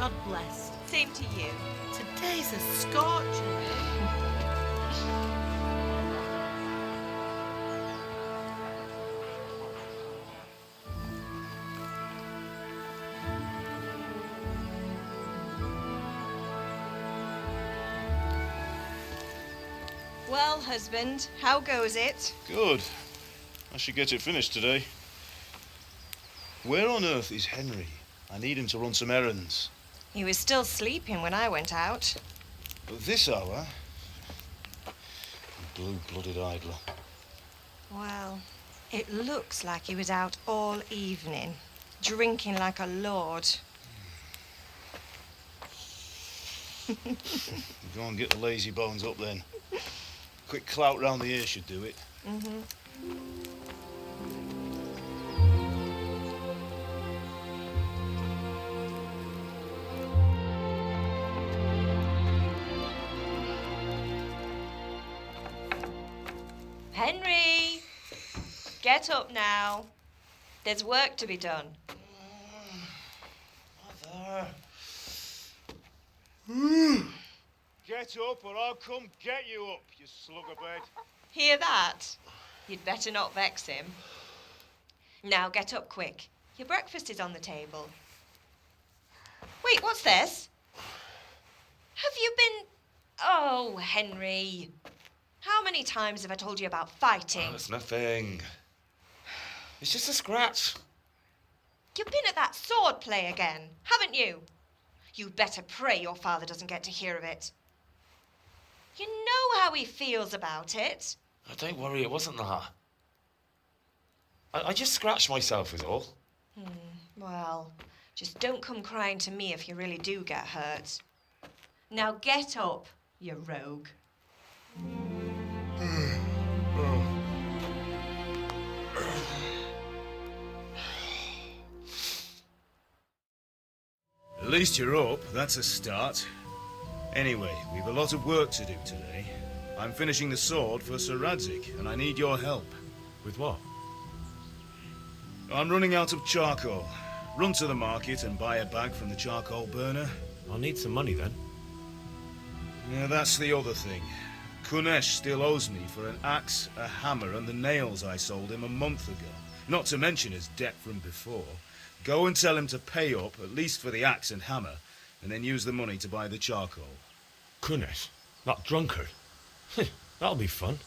God bless. Same to you. Today's a scorcher. Well, husband, how goes it? Good. I should get it finished today. Where on earth is Henry? I need him to run some errands. He was still sleeping when I went out. At this hour? Blue-blooded idler. Well, it looks like he was out all evening, drinking like a lord. Go and get the lazy bones up then. Quick clout round the ear should do it. Mm-hmm. Henry! Get up now. There's work to be done. Mother. Get up or I'll come get you up, you slugabed. Hear that? You'd better not vex him. Now get up quick. Your breakfast is on the table. Wait, what's this? Have you been... Oh, Henry. How many times have I told you about fighting? Oh, it's nothing. It's just a scratch. You've been at that sword play again, haven't you? You'd better pray your father doesn't get to hear of it. You know how he feels about it. Oh, don't worry, it wasn't that. I just scratched myself is all. Well, just don't come crying to me if you really do get hurt. Now get up, you rogue. At least you're up, that's a start. Anyway, we've a lot of work to do today. I'm finishing the sword for Sir Radzik, and I need your help. With what? I'm running out of charcoal. Run to the market and buy a bag from the charcoal burner. I'll need some money then. Yeah, that's the other thing. Kunesh still owes me for an axe, a hammer, and the nails I sold him a month ago. Not to mention his debt from before. Go and tell him to pay up, at least for the axe and hammer, and then use the money to buy the charcoal. Kunesh? That drunkard? That'll be fun.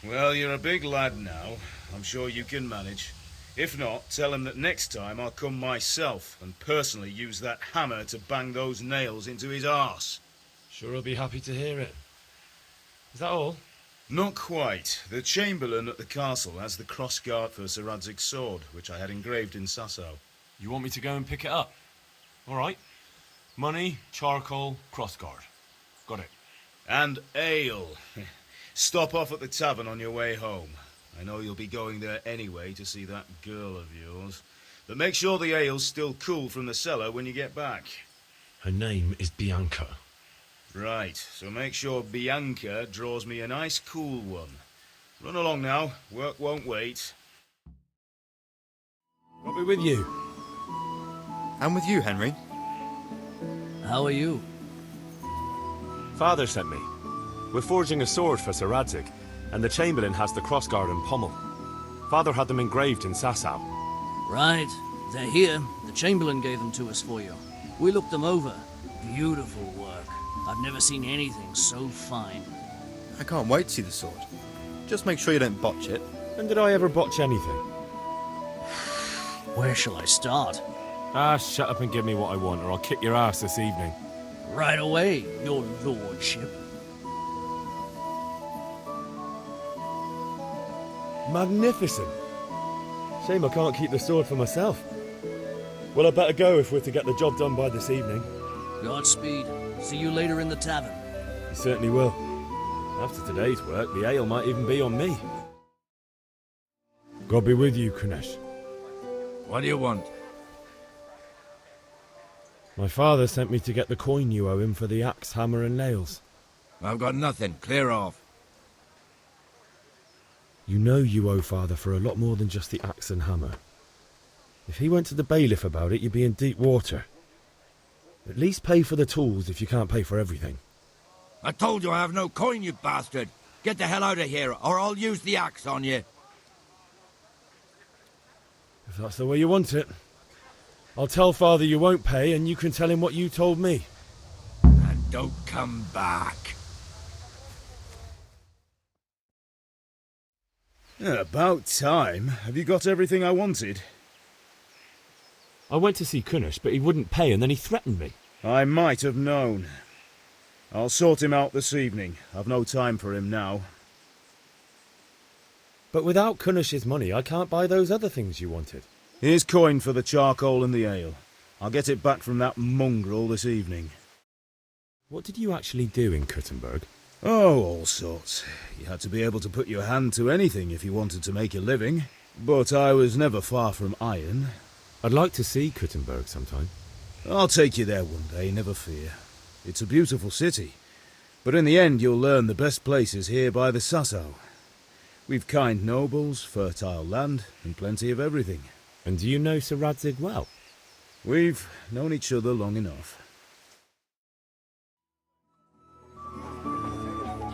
Well, you're a big lad now. I'm sure you can manage. If not, tell him that next time I'll come myself and personally use that hammer to bang those nails into his arse. Sure he'll be happy to hear it. Is that all? Not quite. The Chamberlain at the castle has the crossguard for Sir Radzig's sword, which I had engraved in Sasau. You want me to go and pick it up? All right. Money, charcoal, crossguard. Got it. And ale. Stop off at the tavern on your way home. I know you'll be going there anyway to see that girl of yours. But make sure the ale's still cool from the cellar when you get back. Her name is Bianca. Right, so make sure Bianca draws me a nice cool one. Run along now, work won't wait. I'll be with you. I'm with you, Henry. How are you? Father sent me. We're forging a sword for Sir Radzik, and the Chamberlain has the crossguard and pommel. Father had them engraved in Sasau. Right. They're here. The Chamberlain gave them to us for you. We looked them over. Beautiful work. I've never seen anything so fine. I can't wait to see the sword. Just make sure you don't botch it. When did I ever botch anything? Where shall I start? Shut up and give me what I want, or I'll kick your ass this evening. Right away, your lordship. Magnificent. Shame I can't keep the sword for myself. Well, I better go if we're to get the job done by this evening. Godspeed. See you later in the tavern. You certainly will. After today's work, the ale might even be on me. God be with you, Kunesh. What do you want? My father sent me to get the coin you owe him for the axe, hammer and nails. I've got nothing. Clear off. You know you owe father for a lot more than just the axe and hammer. If he went to the bailiff about it, you'd be in deep water. At least pay for the tools if you can't pay for everything. I told you I have no coin, you bastard. Get the hell out of here, or I'll use the axe on you. If that's the way you want it. I'll tell Father you won't pay, and you can tell him what you told me. And don't come back. About time. Have you got everything I wanted? I went to see Kunesh, but he wouldn't pay, and then he threatened me. I might have known. I'll sort him out this evening. I've no time for him now. But without Kunesh's money, I can't buy those other things you wanted. Here's coin for the charcoal and the ale. I'll get it back from that mongrel this evening. What did you actually do in Kuttenberg? Oh, all sorts. You had to be able to put your hand to anything if you wanted to make a living. But I was never far from iron. I'd like to see Kuttenberg sometime. I'll take you there one day, never fear. It's a beautiful city. But in the end you'll learn the best places here by the Sassau. We've kind nobles, fertile land, and plenty of everything. And do you know Sir Radzig well? We've known each other long enough.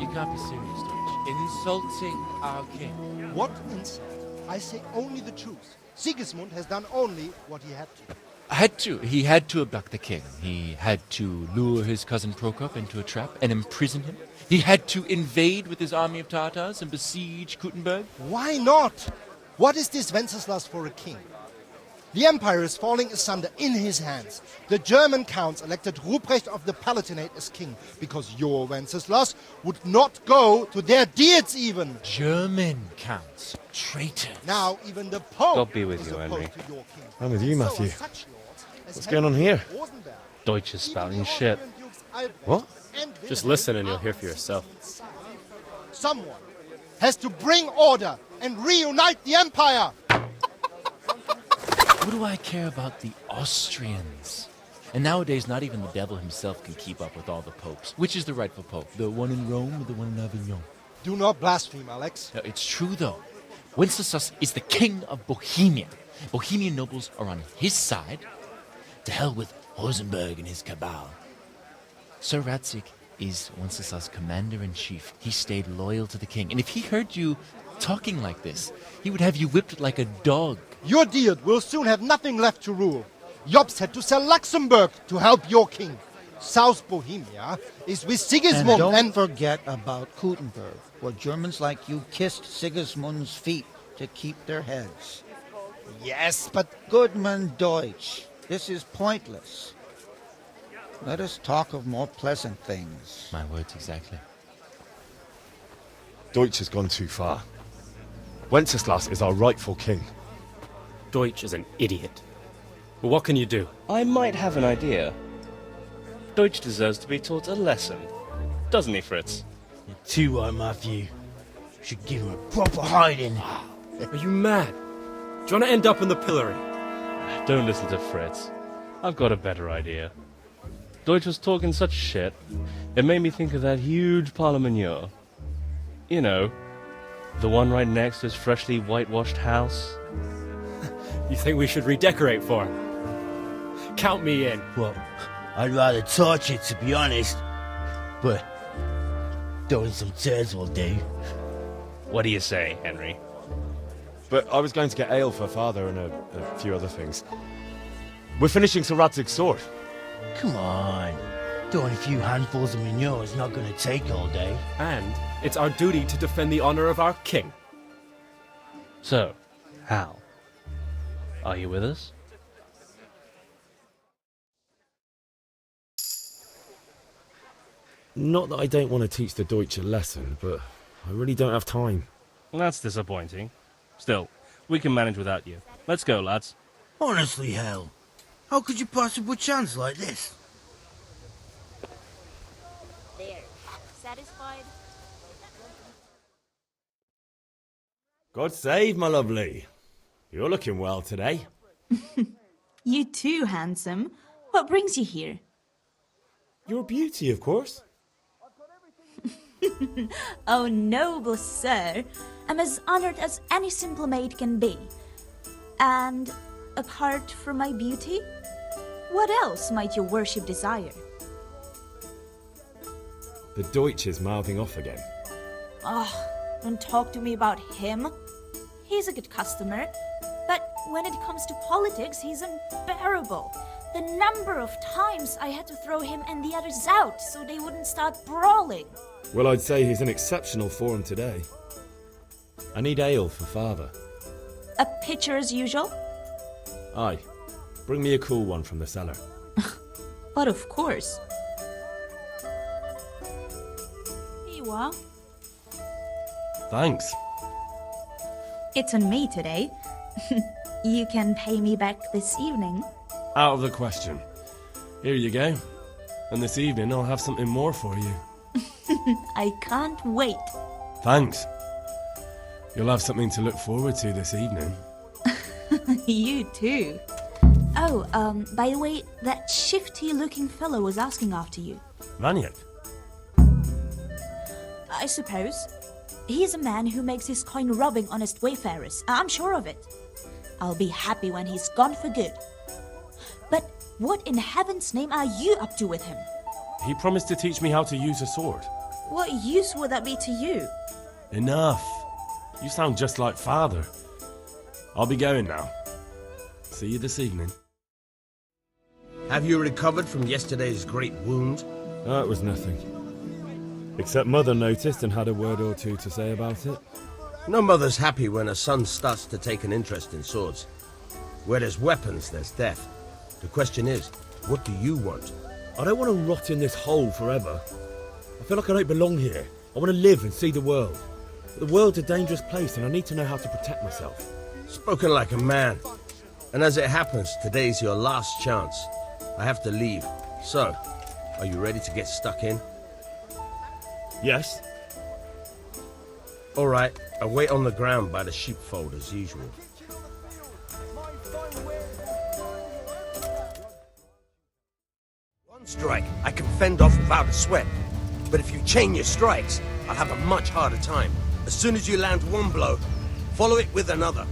You can't be serious, Deutsch. Insulting our king. What insult? I say only the truth. Sigismund has done only what he had to. He had to abduct the king. He had to lure his cousin Prokop into a trap and imprison him. He had to invade with his army of Tatars and besiege Kuttenberg. Why not? What is this Wenceslas for a king? The empire is falling asunder in his hands. The German counts elected Ruprecht of the Palatinate as king because your Wenceslas would not go to their deeds even. German counts. Traitors. Now even the Pope God be with is you, opposed Henry. to your king. I'm with you, Matthew. So are such lords as What's going on here? Rosenberg, Deutsch is spouting even shit. the Dukes Albrecht What? and Just Wilhelm listen and you'll are hear for yourself. Someone has to bring order and reunite the empire. What do I care about the Austrians? And nowadays, not even the devil himself can keep up with all the popes. Which is the rightful pope? The one in Rome or the one in Avignon? Do not blaspheme, Alex. No, it's true, though. Wenceslas is the king of Bohemia. Bohemian nobles are on his side. To hell with Rosenberg and his cabal. Sir Radzig is Wenceslas' commander-in-chief. He stayed loyal to the king. And if he heard you talking like this, he would have you whipped like a dog. Your deed will soon have nothing left to rule. Jobst had to sell Luxembourg to help your king. South Bohemia is with Sigismund and don't forget about Kuttenberg, where Germans like you kissed Sigismund's feet to keep their heads. Yes, but... Goodman Deutsch, this is pointless. Let us talk of more pleasant things. My words exactly. Deutsch has gone too far. Wenceslas is our rightful king. Deutsch is an idiot. But what can you do? I might have an idea. Deutsch deserves to be taught a lesson. Doesn't he, Fritz? You're too right, Matthew. Should give him a proper hiding. Are you mad? Do you want to end up in the pillory? Don't listen to Fritz. I've got a better idea. Deutsch was talking such shit, it made me think of that huge parliament. You know, the one right next to his freshly whitewashed house. You think we should redecorate for him? Count me in. Well, I'd rather torch it, to be honest. But throwing some tears will do. What do you say, Henry? But I was going to get ale for Father and a few other things. We're finishing Sir Radzig's sword. Come on. Throwing a few handfuls of manure is not going to take all day. And it's our duty to defend the honor of our king. So, Hal, are you with us? Not that I don't want to teach the Deutsch a lesson, but I really don't have time. Well, that's disappointing. Still, we can manage without you. Let's go, lads. Honestly, Hal, how could you possibly chance like this? There. Satisfied? God save, my lovely. You're looking well today. You too, handsome. What brings you here? Your beauty, of course. Oh, noble sir. I'm as honored as any simple maid can be. And apart from my beauty, What else might your worship desire? The Deutsch is mouthing off again. Oh, don't talk to me about him. He's a good customer, but when it comes to politics, he's unbearable. The number of times I had to throw him and the others out so they wouldn't start brawling. Well, I'd say he's in exceptional form today. I need ale for father. A pitcher as usual? Aye. Bring me a cool one from the cellar. But of course. Here you are. Thanks. It's on me today. You can pay me back this evening. Out of the question. Here you go. And this evening I'll have something more for you. I can't wait. Thanks. You'll have something to look forward to this evening. You too. Oh, by the way, that shifty-looking fellow was asking after you. Vanyek? I suppose. He's a man who makes his coin robbing honest wayfarers. I'm sure of it. I'll be happy when he's gone for good. But what in heaven's name are you up to with him? He promised to teach me how to use a sword. What use would that be to you? Enough. You sound just like father. I'll be going now. See you this evening. Have you recovered from yesterday's great wound? It was nothing. Except Mother noticed and had a word or two to say about it. No mother's happy when a son starts to take an interest in swords. Where there's weapons, there's death. The question is, what do you want? I don't want to rot in this hole forever. I feel like I don't belong here. I want to live and see the world. The world's a dangerous place and I need to know how to protect myself. Spoken like a man. And as it happens, today's your last chance. I have to leave. So, are you ready to get stuck in? Yes. All right, I'll wait on the ground by the sheepfold as usual. One strike, I can fend off without a sweat. But if you chain your strikes, I'll have a much harder time. As soon as you land one blow, follow it with another.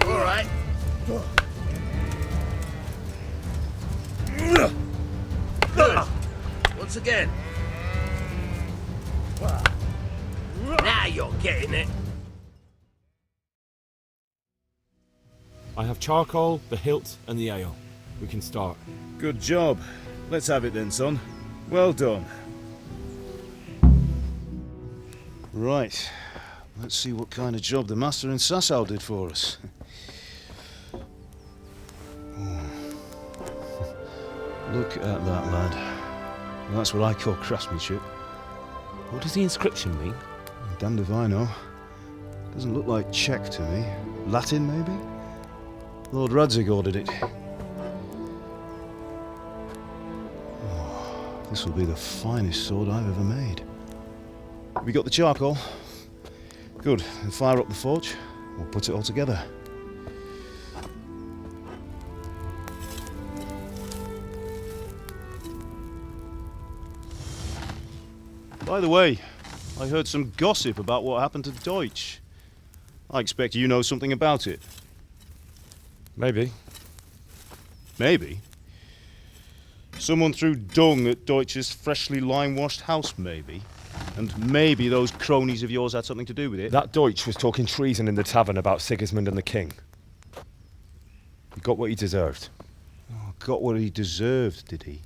All right. Good. Once again. Now you're getting it. I have charcoal, the hilt, and the ale. We can start. Good job. Let's have it then, son. Well done. Right. Let's see what kind of job the master in Sasau did for us. Look at that, lad. That's what I call craftsmanship. What does the inscription mean? Damned if I know. Doesn't look like Czech to me. Latin, maybe? Lord Radzig ordered it. Oh, this will be the finest sword I've ever made. Have you got the charcoal? Good. Then fire up the forge. We'll put it all together. By the way, I heard some gossip about what happened to Deutsch. I expect you know something about it. Maybe. Maybe? Someone threw dung at Deutsch's freshly lime-washed house, maybe? And maybe those cronies of yours had something to do with it? That Deutsch was talking treason in the tavern about Sigismund and the king. He got what he deserved. Oh, got what he deserved, did he?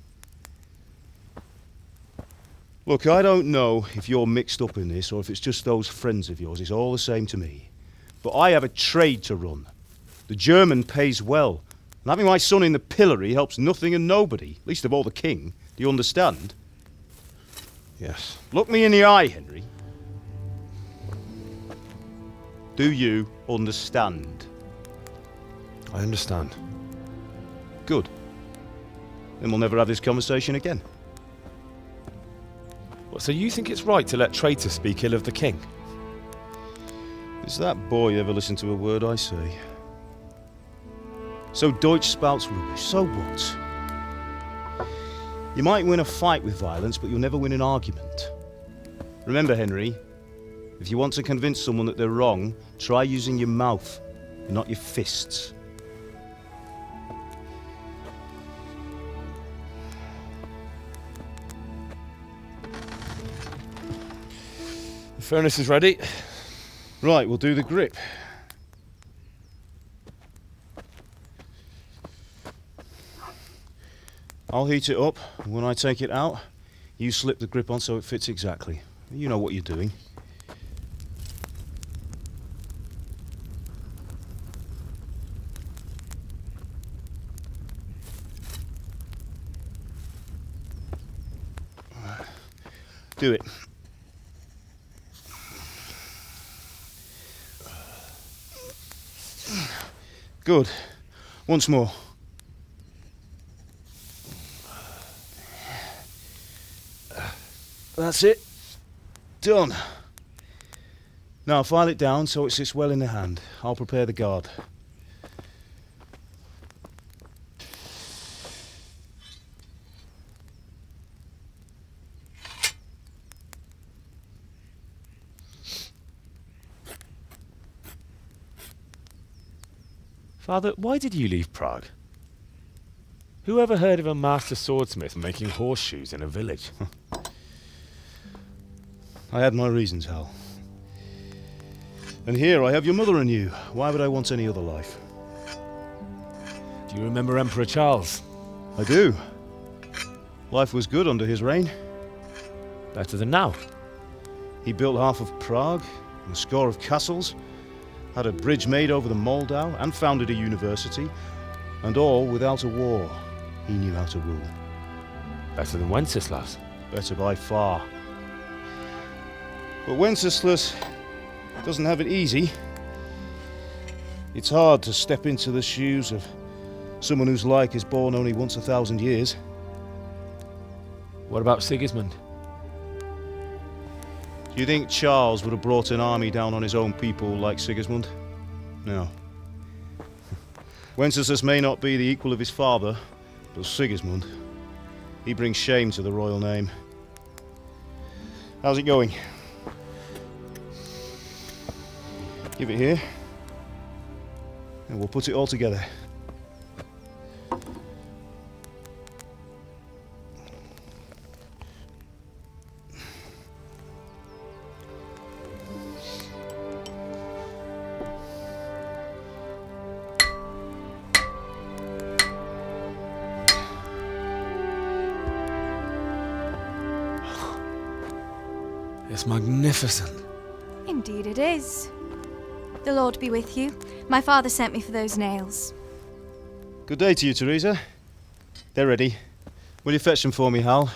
Look, I don't know if you're mixed up in this or if it's just those friends of yours. It's all the same to me. But I have a trade to run. The German pays well. And having my son in the pillory helps nothing and nobody, least of all the king. Do you understand? Yes. Look me in the eye, Henry. Do you understand? I understand. Good. Then we'll never have this conversation again. What, so you think it's right to let traitors speak ill of the king? Does that boy ever listen to a word I say? So Deutsch spouts rubbish, so what? You might win a fight with violence, but you'll never win an argument. Remember, Henry, if you want to convince someone that they're wrong, try using your mouth, not your fists. Furnace is ready. Right, we'll do the grip. I'll heat it up, and when I take it out, you slip the grip on so it fits exactly. You know what you're doing. Do it. Good. Once more. That's it. Done. Now file it down so it sits well in the hand. I'll prepare the guard. Father, why did you leave Prague? Who ever heard of a master swordsmith making horseshoes in a village? I had my reasons, Hal. And here I have your mother and you. Why would I want any other life? Do you remember Emperor Charles? I do. Life was good under his reign. Better than now. He built half of Prague, and a score of castles, had a bridge made over the Moldau, and founded a university, and all without a war. He knew how to rule. Better than Wenceslas. Better by far. But Wenceslas doesn't have it easy. It's hard to step into the shoes of someone whose like is born only once 1,000 years. What about Sigismund? Do you think Charles would have brought an army down on his own people like Sigismund? No. Wenceslas may not be the equal of his father, but Sigismund, he brings shame to the royal name. How's it going? Give it here, and we'll put it all together. It's magnificent. Indeed it is. The Lord be with you. My father sent me for those nails. Good day to you, Theresa. They're ready. Will you fetch them for me, Hal?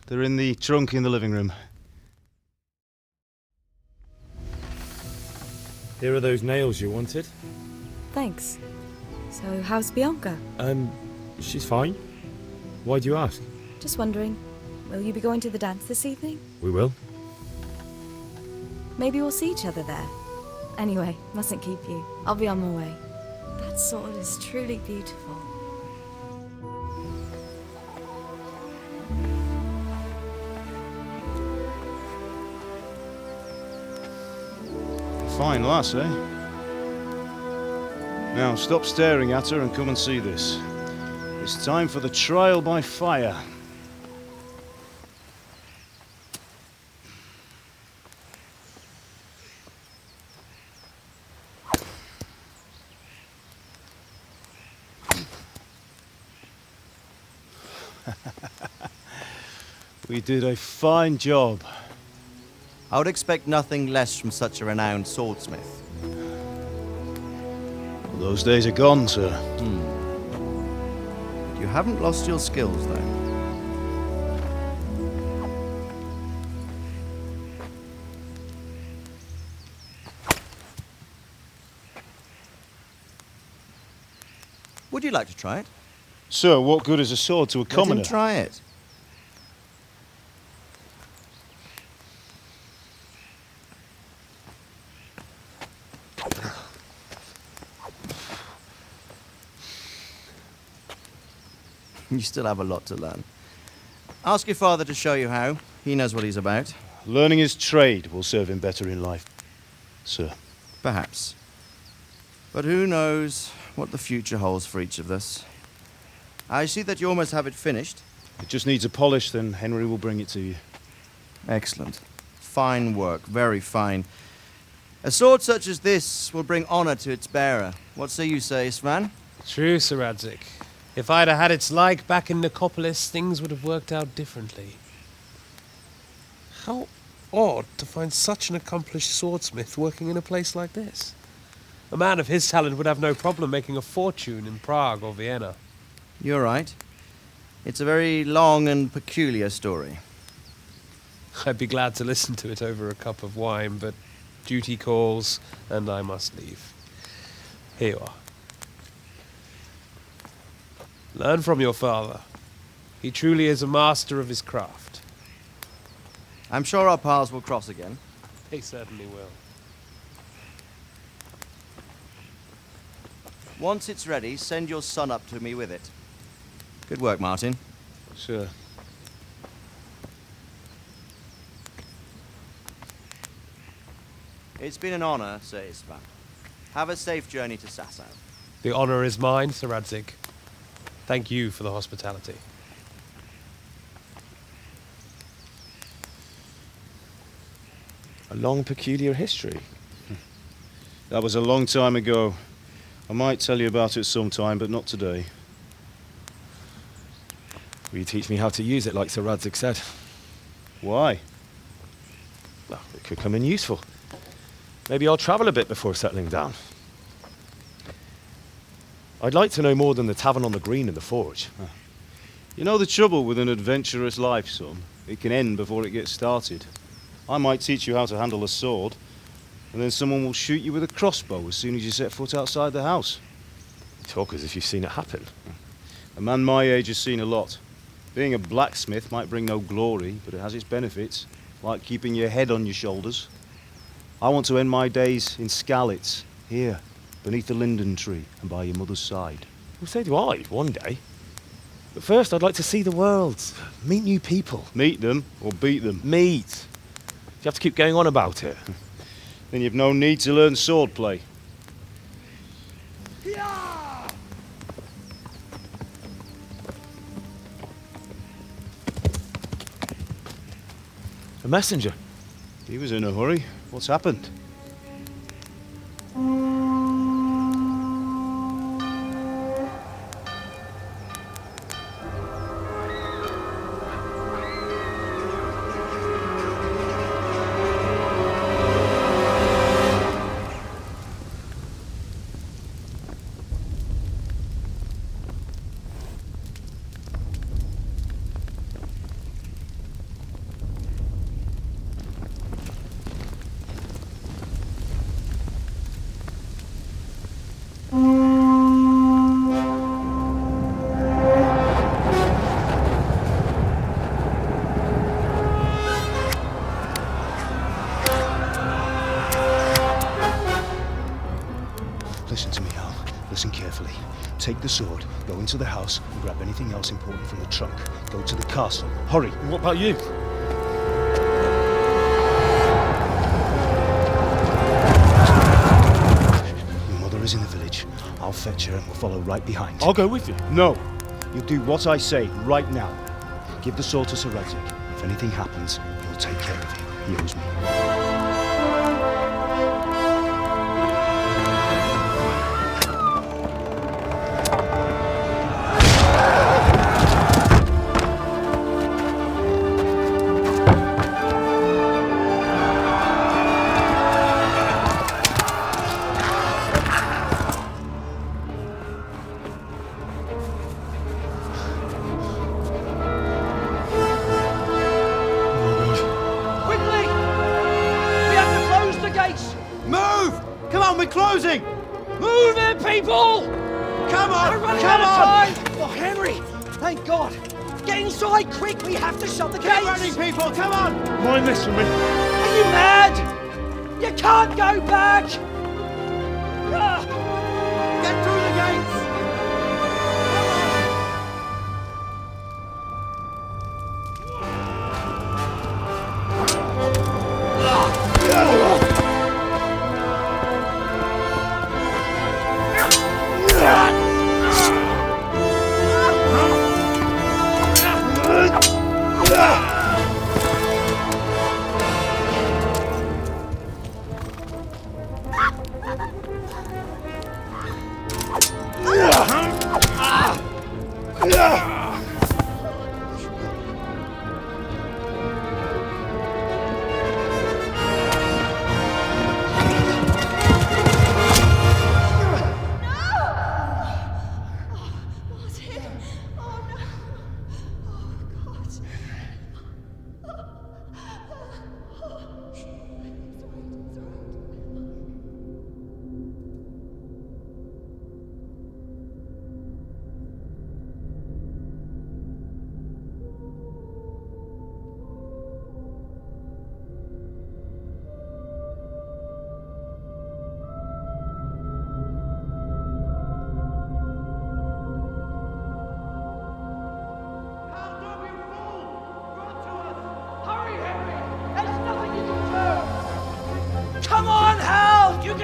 They're in the trunk in the living room. Here are those nails you wanted. Thanks. So, how's Bianca? She's fine. Why do you ask? Just wondering, will you be going to the dance this evening? We will. Maybe we'll see each other there. Anyway, mustn't keep you. I'll be on my way. That sword is truly beautiful. Fine lass, eh? Now stop staring at her and come and see this. It's time for the trial by fire. We did a fine job. I would expect nothing less from such a renowned swordsmith. Those days are gone, sir. You haven't lost your skills, though. Would you like to try it? Sir, what good is a sword to a commoner? Let him try it. You still have a lot to learn. Ask your father to show you how. He knows what he's about. Learning his trade will serve him better in life, sir. Perhaps. But who knows what the future holds for each of us. I see that you almost have it finished. It just needs a polish, then Henry will bring it to you. Excellent. fine work, very fine. A sword such as this will bring honor to its bearer. What say you, Svan? True, Sir Radzig. If I'd have had its like back in Nicopolis, things would have worked out differently. How odd to find such an accomplished swordsmith working in a place like this. A man of his talent would have no problem making a fortune in Prague or Vienna. You're right. It's a very long and peculiar story. I'd be glad to listen to it over a cup of wine, but duty calls, and I must leave. Here you are. Learn from your father. He truly is a master of his craft. I'm sure our paths will cross again. They certainly will. Once it's ready, send your son up to me with it. Good work, Martin. Sure. It's been an honor, Sir Istvan. Have a safe journey to Sasau. The honor is mine, Sir Radzig. Thank you for the hospitality. A long, peculiar history. That was a long time ago. I might tell you about it sometime, but not today. Will you teach me how to use it, like Sir Radzig said? Why? Well, it could come in useful. Maybe I'll travel a bit before settling down. I'd like to know more than the tavern on the green and the forge. You know the trouble with an adventurous life, son? It can end before it gets started. I might teach you how to handle a sword, and then someone will shoot you with a crossbow as soon as you set foot outside the house. You talk as if you've seen it happen. A man my age has seen a lot. Being a blacksmith might bring no glory, but it has its benefits, like keeping your head on your shoulders. I want to end my days in Skalitz, here, beneath the linden tree and by your mother's side. Well, so do I, one day. But first, I'd like to see the world, meet new people. Meet them or beat them? Meet. You have to keep going on about it. Then you've no need to learn swordplay. A messenger. He was in a hurry. What's happened? Listen to me, Al. Listen carefully. Take the sword, go into the house, and grab anything else important from the trunk. Go to the castle. Hurry! And what about you? Your mother is in the village. I'll fetch her and we'll follow right behind. I'll go with you. No! You'll do what I say right now. Give the sword to Sir Radzig. If anything happens, he'll take care of you. He owes me. Closing! Move it, people! Come on! We're running out of time! Oh, Henry! Thank God! Get inside, quick! We have to shut the gates! Get running, people! Come on! Mind this for me. Are you mad? You can't go back! Get through the gates!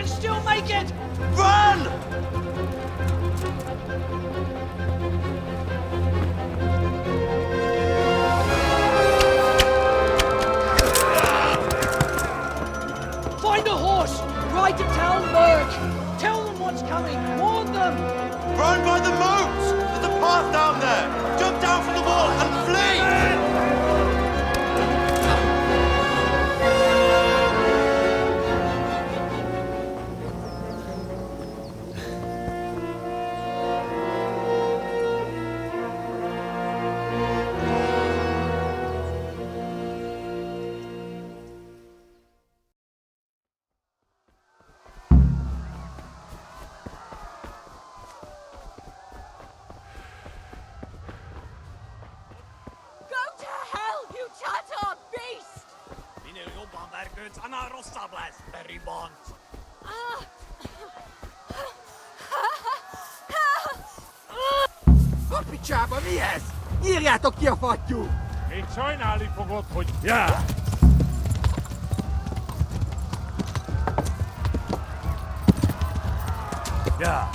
can still make it! Run! Find a horse! Ride to Talmberg! Tell them what's coming! Warn them! Run by the moat! There's a path down there! Jump down from the wall and flee! Picsába mi ez? Írjátok ki a fattyút! Még sajnálni fogod, hogy... Ja! Ja!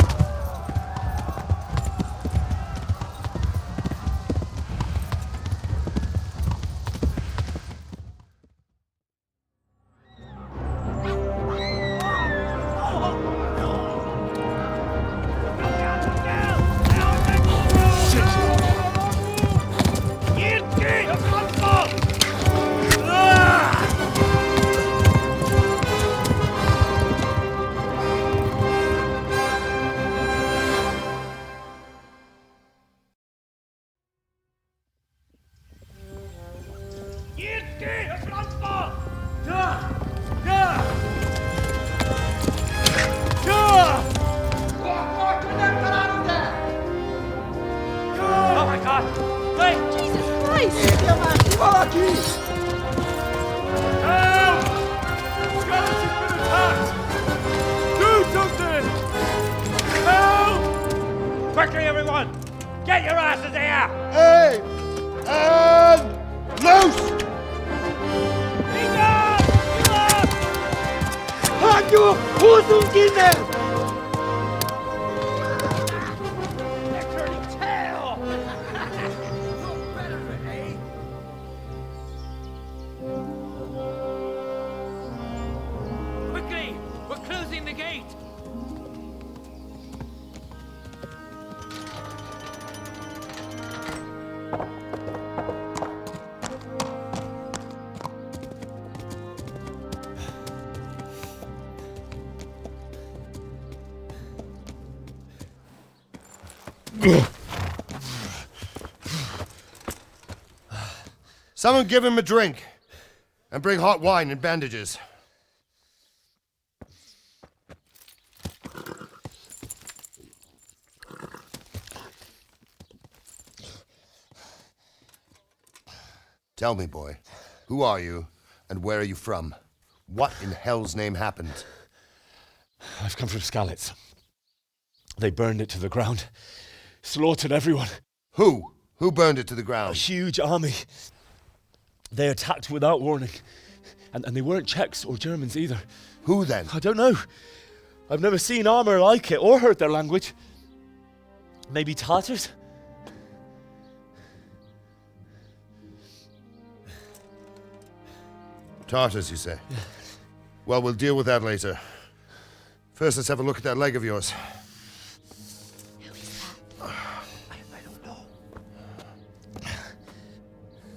Quickly, everyone! Get your asses here! Hey! And loose! Halt you! Hosenkinder! They're turning tail! Quickly! We're closing the gate! Someone give him a drink. And bring hot wine and bandages. Tell me, boy, who are you and where are you from? What in hell's name happened? I've come from Skalitz. They burned it to the ground. Slaughtered everyone. Who? Who burned it to the ground? A huge army. They attacked without warning. And they weren't Czechs or Germans either. Who then? I don't know. I've never seen armor like it or heard their language. Maybe Tatars? Tartars, you say? Yeah. Well, we'll deal with that later. First, let's have a look at that leg of yours. Who is that? I don't know.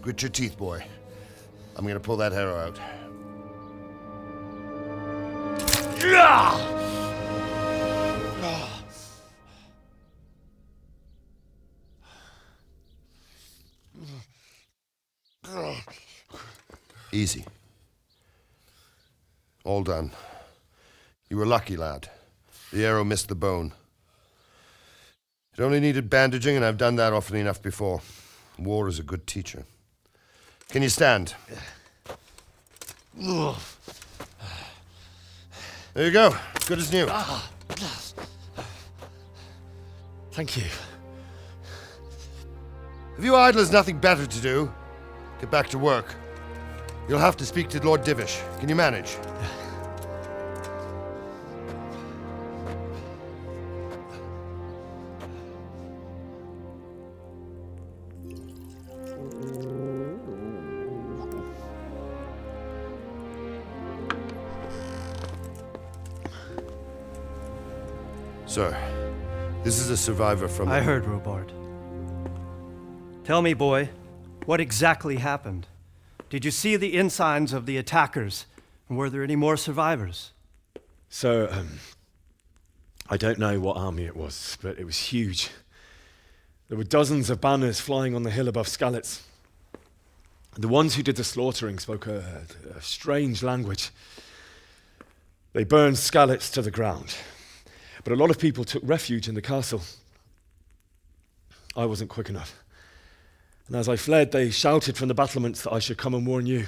Grit your teeth, boy. I'm gonna pull that arrow out. Easy. All done. You were lucky, lad. The arrow missed the bone. It only needed bandaging, and I've done that often enough before. War is a good teacher. Can you stand? There you go. Good as new. Thank you. If you idlers nothing better to do, get back to work. You'll have to speak to Lord Divish. Can you manage? Sir, this is a survivor from... I heard, Robard. Tell me, boy, what exactly happened? Did you see the ensigns of the attackers? And were there any more survivors? So, I don't know what army it was, but it was huge. There were dozens of banners flying on the hill above Skalitz. The ones who did the slaughtering spoke a strange language. They burned Skalitz to the ground, but a lot of people took refuge in the castle. I wasn't quick enough. And as I fled, they shouted from the battlements that I should come and warn you.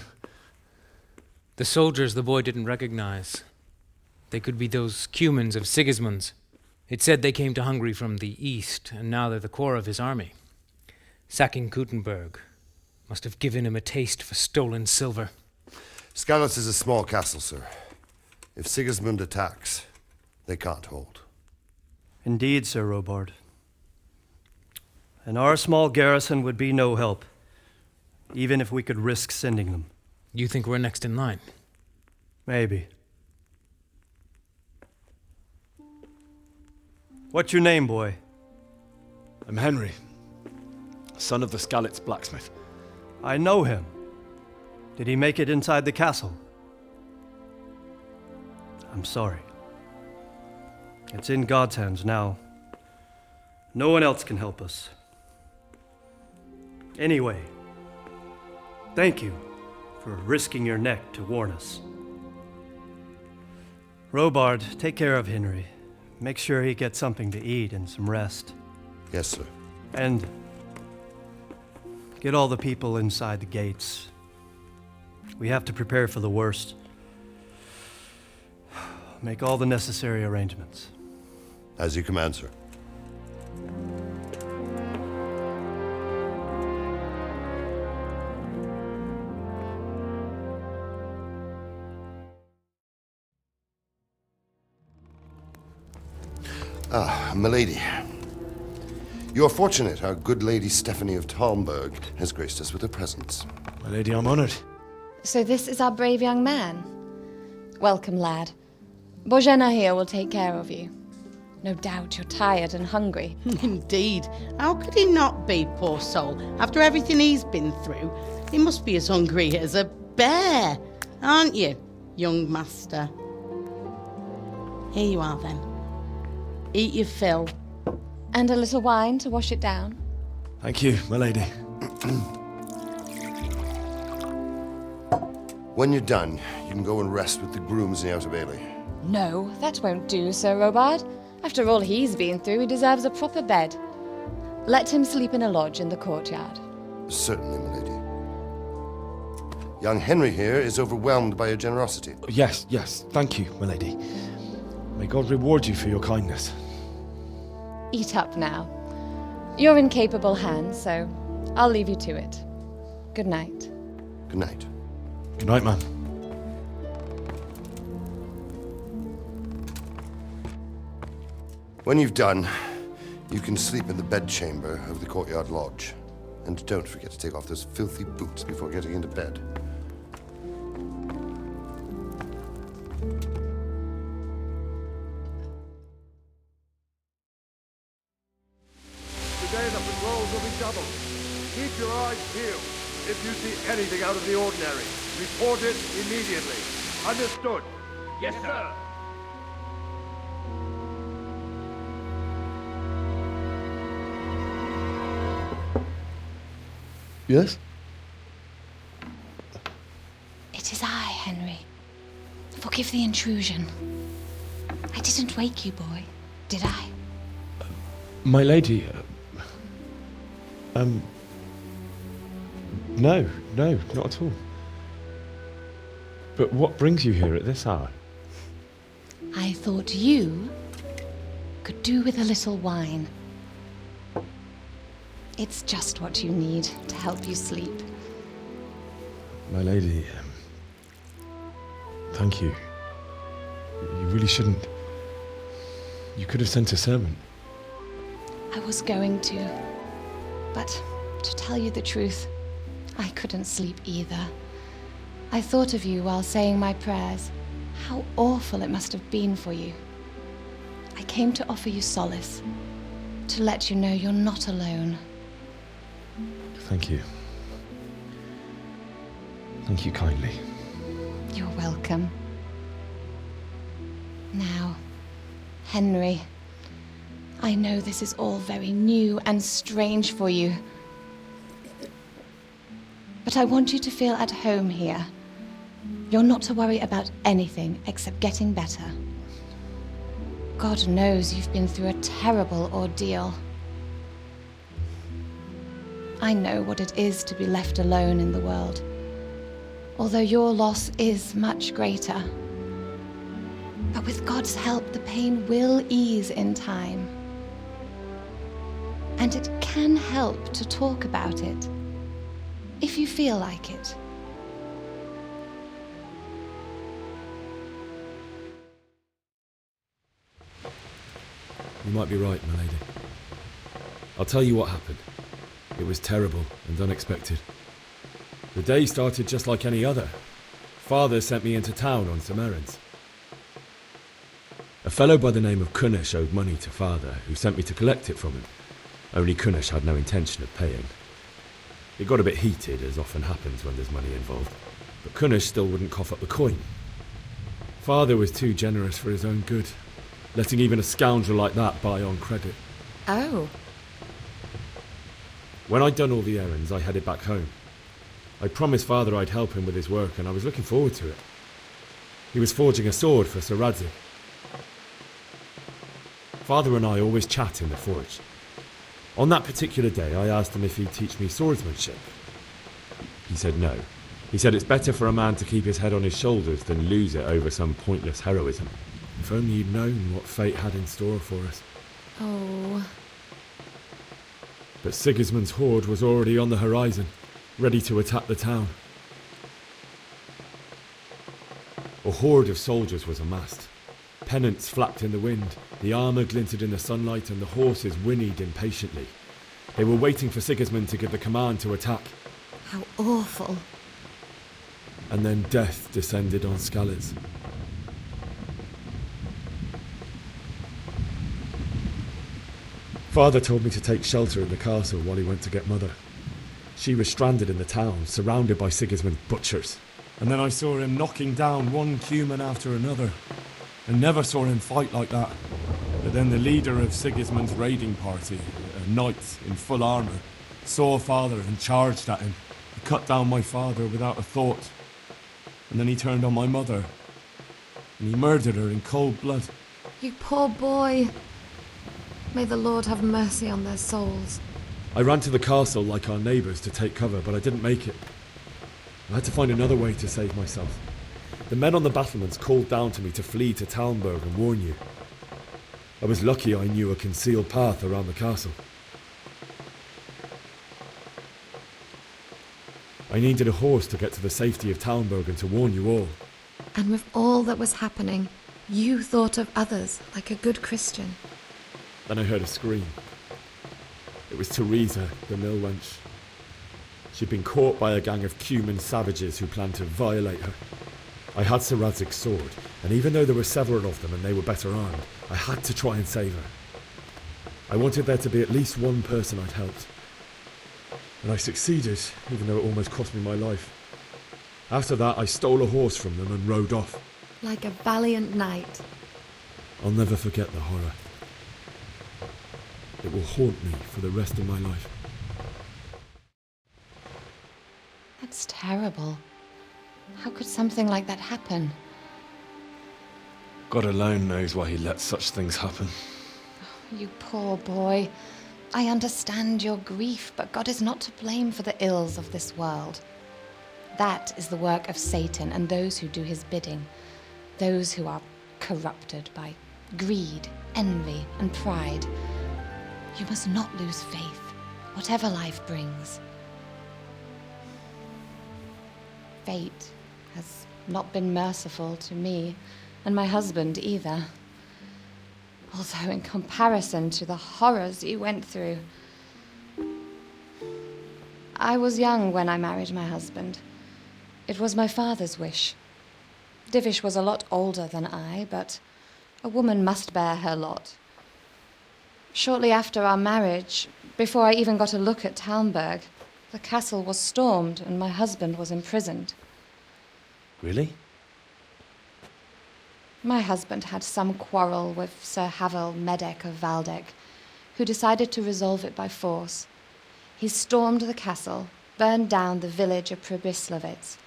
The soldiers the boy didn't recognize. They could be those Cumans of Sigismund's. It said they came to Hungary from the east, and now they're the core of his army. Sacking Gutenberg must have given him a taste for stolen silver. Skalitz is a small castle, sir. If Sigismund attacks, they can't hold. Indeed, Sir Robard. And our small garrison would be no help, even if we could risk sending them. You think we're next in line? Maybe. What's your name, boy? I'm Henry, son of the Skalitz blacksmith. I know him. Did he make it inside the castle? I'm sorry. It's in God's hands now. No one else can help us. Anyway, thank you for risking your neck to warn us. Robard, take care of Henry. Make sure he gets something to eat and some rest. Yes, sir. And get all the people inside the gates. We have to prepare for the worst. Make all the necessary arrangements. As you command, sir. Ah, milady. You are fortunate our good lady Stephanie of Talmberg has graced us with her presence. My lady, I'm honored. So this is our brave young man. Welcome, lad. Bozhena here will take care of you. No doubt you're tired and hungry. Indeed. How could he not be, poor soul? After everything he's been through, he must be as hungry as a bear, aren't you, young master? Here you are, then. Eat your fill. And a little wine to wash it down. Thank you, my lady. When you're done, you can go and rest with the grooms in the outer bailey. No, that won't do, Sir Robard. After all he's been through, he deserves a proper bed. Let him sleep in a lodge in the courtyard. Certainly, milady. Young Henry here is overwhelmed by your generosity. Yes, yes, thank you, my lady. May God reward you for your kindness. Eat up now. You're in capable hands, so I'll leave you to it. Good night. Good night. Good night, ma'am. When you've done, you can sleep in the bedchamber of the courtyard lodge. And don't forget to take off those filthy boots before getting into bed. Today the patrols will be doubled. Keep your eyes peeled. If you see anything out of the ordinary, report it immediately. Understood? Yes, sir. Yes? It is I, Henry. Forgive the intrusion. I didn't wake you, boy, did I? My lady, no, not at all. But what brings you here at this hour? I thought you could do with a little wine. It's just what you need to help you sleep. My lady, thank you. You really shouldn't. You could have sent a servant. I was going to, but to tell you the truth, I couldn't sleep either. I thought of you while saying my prayers. How awful it must have been for you. I came to offer you solace, to let you know you're not alone. Thank you. Thank you kindly. You're welcome. Now, Henry, I know this is all very new and strange for you, but I want you to feel at home here. You're not to worry about anything except getting better. God knows you've been through a terrible ordeal. I know what it is to be left alone in the world, although your loss is much greater. But with God's help, the pain will ease in time. And it can help to talk about it, if you feel like it. You might be right, my lady. I'll tell you what happened. It was terrible and unexpected. The day started just like any other. Father sent me into town on some errands. A fellow by the name of Kunish owed money to Father, who sent me to collect it from him. Only Kunish had no intention of paying. It got a bit heated, as often happens when there's money involved, but Kunish still wouldn't cough up the coin. Father was too generous for his own good, letting even a scoundrel like that buy on credit. Oh. When I'd done all the errands, I headed back home. I promised Father I'd help him with his work, and I was looking forward to it. He was forging a sword for Sir Radzik. Father and I always chat in the forge. On that particular day, I asked him if he'd teach me swordsmanship. He said no. He said it's better for a man to keep his head on his shoulders than lose it over some pointless heroism. If only he'd known what fate had in store for us. Oh. But Sigismund's horde was already on the horizon, ready to attack the town. A horde of soldiers was amassed. Pennants flapped in the wind, the armour glinted in the sunlight, and the horses whinnied impatiently. They were waiting for Sigismund to give the command to attack. How awful. And then death descended on Skalitz. Father told me to take shelter in the castle while he went to get Mother. She was stranded in the town, surrounded by Sigismund's butchers. And then I saw him knocking down one Cuman after another. I never saw him fight like that. But then the leader of Sigismund's raiding party, a knight in full armour, saw Father and charged at him. He cut down my father without a thought. And then he turned on my mother. And he murdered her in cold blood. You poor boy. May the Lord have mercy on their souls. I ran to the castle like our neighbours to take cover, but I didn't make it. I had to find another way to save myself. The men on the battlements called down to me to flee to Talmberg and warn you. I was lucky I knew a concealed path around the castle. I needed a horse to get to the safety of Talmberg and to warn you all. And with all that was happening, you thought of others like a good Christian. Then I heard a scream. It was Theresa, the mill wench. She'd been caught by a gang of Cuman savages who planned to violate her. I had Sir Radzig's sword, and even though there were several of them and they were better armed, I had to try and save her. I wanted there to be at least one person I'd helped. And I succeeded, even though it almost cost me my life. After that, I stole a horse from them and rode off. Like a valiant knight. I'll never forget the horror. It will haunt me for the rest of my life. That's terrible. How could something like that happen? God alone knows why he lets such things happen. You poor boy. I understand your grief, but God is not to blame for the ills of this world. That is the work of Satan and those who do his bidding. Those who are corrupted by greed, envy, and pride. You must not lose faith, whatever life brings. Fate has not been merciful to me, and my husband either. Although in comparison to the horrors you went through. I was young when I married my husband. It was my father's wish. Divish was a lot older than I, but A woman must bear her lot. Shortly after our marriage, before I even got a look at Talmberg, the castle was stormed and my husband was imprisoned. Really? My husband had some quarrel with Sir Havel Medek of Valdek, who decided to resolve it by force. He stormed the castle, burned down the village of Pribyslavitz,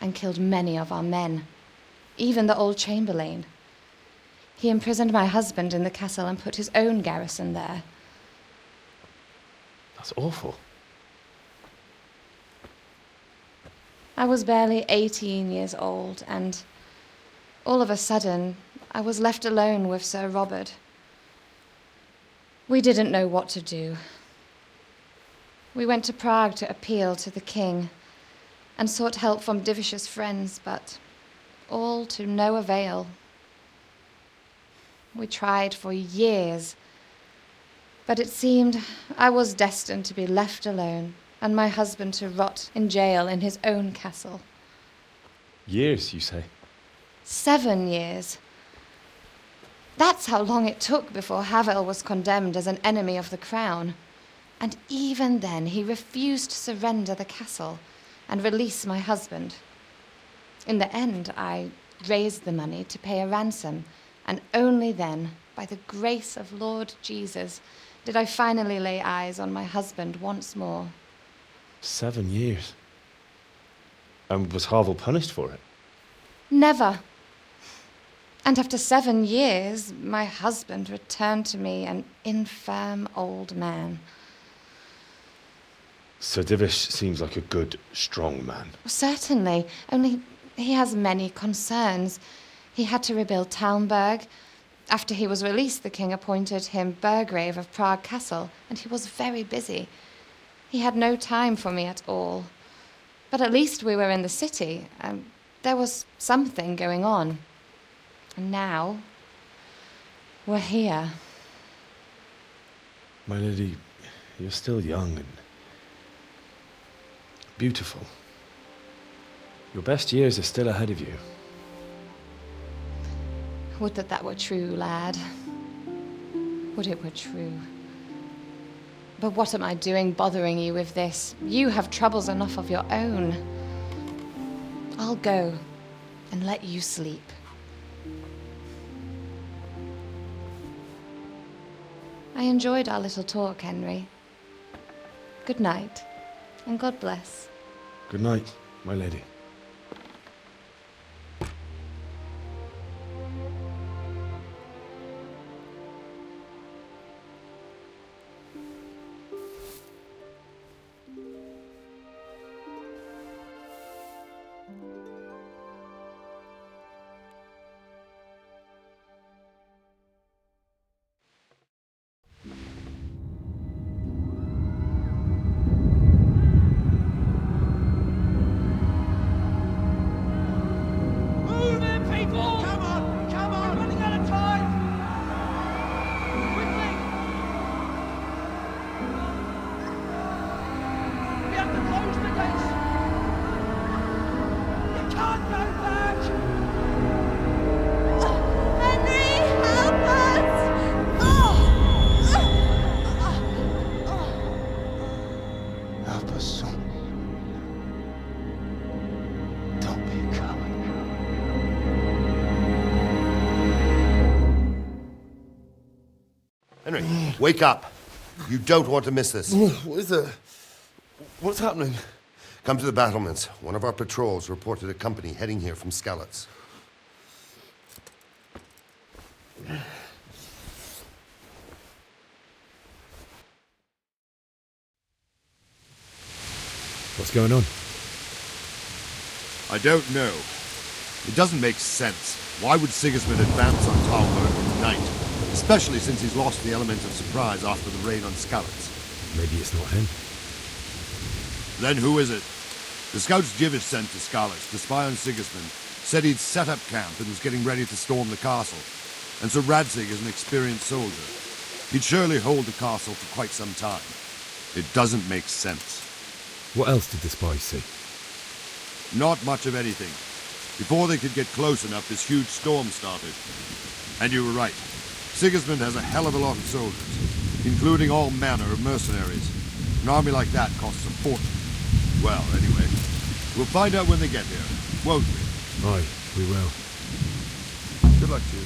and killed many of our men, even the old chamberlain. He imprisoned my husband in the castle and put his own garrison there. That's awful. I was barely 18 years old, and all of a sudden, I was left alone with Sir Robert. We didn't know what to do. We went to Prague to appeal to the king and sought help from Divish's friends, but all to no avail. We tried for years, but it seemed I was destined to be left alone and my husband to rot in jail in his own castle. Years, you say? 7 years. That's how long it took before Havel was condemned as an enemy of the crown. And even then he refused to surrender the castle and release my husband. In the end, I raised the money to pay a ransom, and only then, by the grace of Lord Jesus, did I finally lay eyes on my husband once more. 7 years. And was Havel punished for it? Never. And after 7 years, my husband returned to me an infirm old man. Sir Divish seems like a good, strong man. Certainly, only he has many concerns. He had to rebuild Talmberg. After he was released, the king appointed him Burgrave of Prague Castle, and he was very busy. He had no time for me at all. But at least we were in the city, and there was something going on. And now, we're here. My lady, you're still young and beautiful. Your best years are still ahead of you. Would that that were true, lad. Would it were true. But what am I doing bothering you with this? You have troubles enough of your own. I'll go and let you sleep. I enjoyed our little talk, Henry. Good night, and God bless. Good night, my lady. Henry, wake up. You don't want to miss this. What is it? What's happening? Come to the battlements. One of our patrols reported a company heading here from Skalitz. What's going on? I don't know. It doesn't make sense. Why would Sigismund advance on Talmberg in the night? Especially since he's lost the element of surprise after the raid on Skalitz. Maybe it's not him. Then who is it? The scouts Divish sent to Skalitz to spy on Sigismund said he'd set up camp and was getting ready to storm the castle. And Sir Radzig is an experienced soldier. He'd surely hold the castle for quite some time. It doesn't make sense. What else did the spies see? Not much of anything. Before they could get close enough, this huge storm started. And you were right. Sigismund has a hell of a lot of soldiers, including all manner of mercenaries. An army like that costs a fortune. Well, anyway, we'll find out when they get here, won't we? Aye, we will. Good luck to you.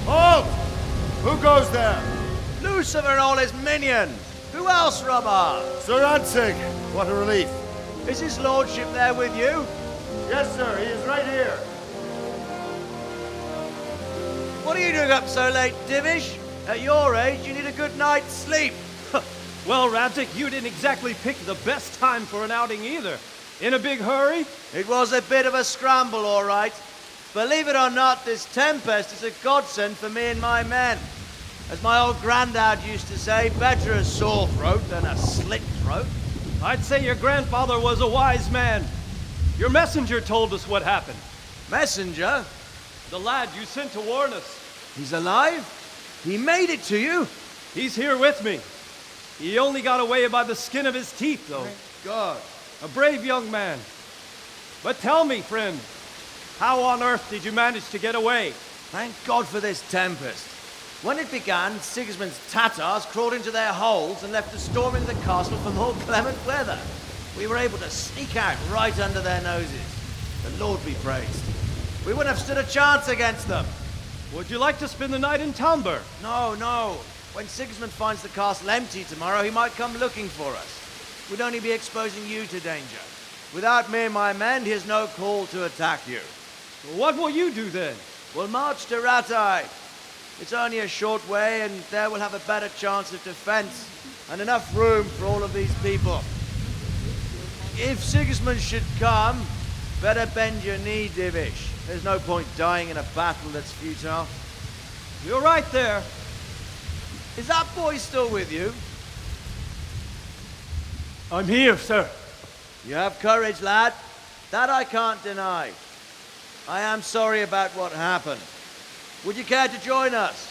Halt! Who goes there? Lucifer and all his minions. Who else, Robber? Sir Rantzig, what a relief. Is his lordship there with you? Yes, sir, he is right here. What are you doing up so late, Divish? At your age, you need a good night's sleep. Well, Radzik, you didn't exactly pick the best time for an outing either. In a big hurry? It was a bit of a scramble, all right. Believe it or not, this tempest is a godsend for me and my men. As my old granddad used to say, better a sore throat than a slit throat. I'd say your grandfather was a wise man. Your messenger told us what happened. Messenger? The lad you sent to warn us. He's alive? He made it to you? He's here with me. He only got away by the skin of his teeth, though. Thank God. A brave young man. But tell me, friend, how on earth did you manage to get away? Thank God for this tempest. When it began, Sigismund's Tatars crawled into their holes and left us storming the castle for more clement weather. We were able to sneak out right under their noses. The Lord be praised. We wouldn't have stood a chance against them. Would you like to spend the night in Talmberg? No, no. When Sigismund finds the castle empty tomorrow, he might come looking for us. We'd only be exposing you to danger. Without me and my men, he has no call to attack you. What will you do then? We'll march to Ratai. It's only a short way, and there we'll have a better chance of defense and enough room for all of these people. If Sigismund should come, better bend your knee, Divish. There's no point dying in a battle that's futile. You're right there. Is that boy still with you? I'm here, sir. You have courage, lad. That I can't deny. I am sorry about what happened. Would you care to join us?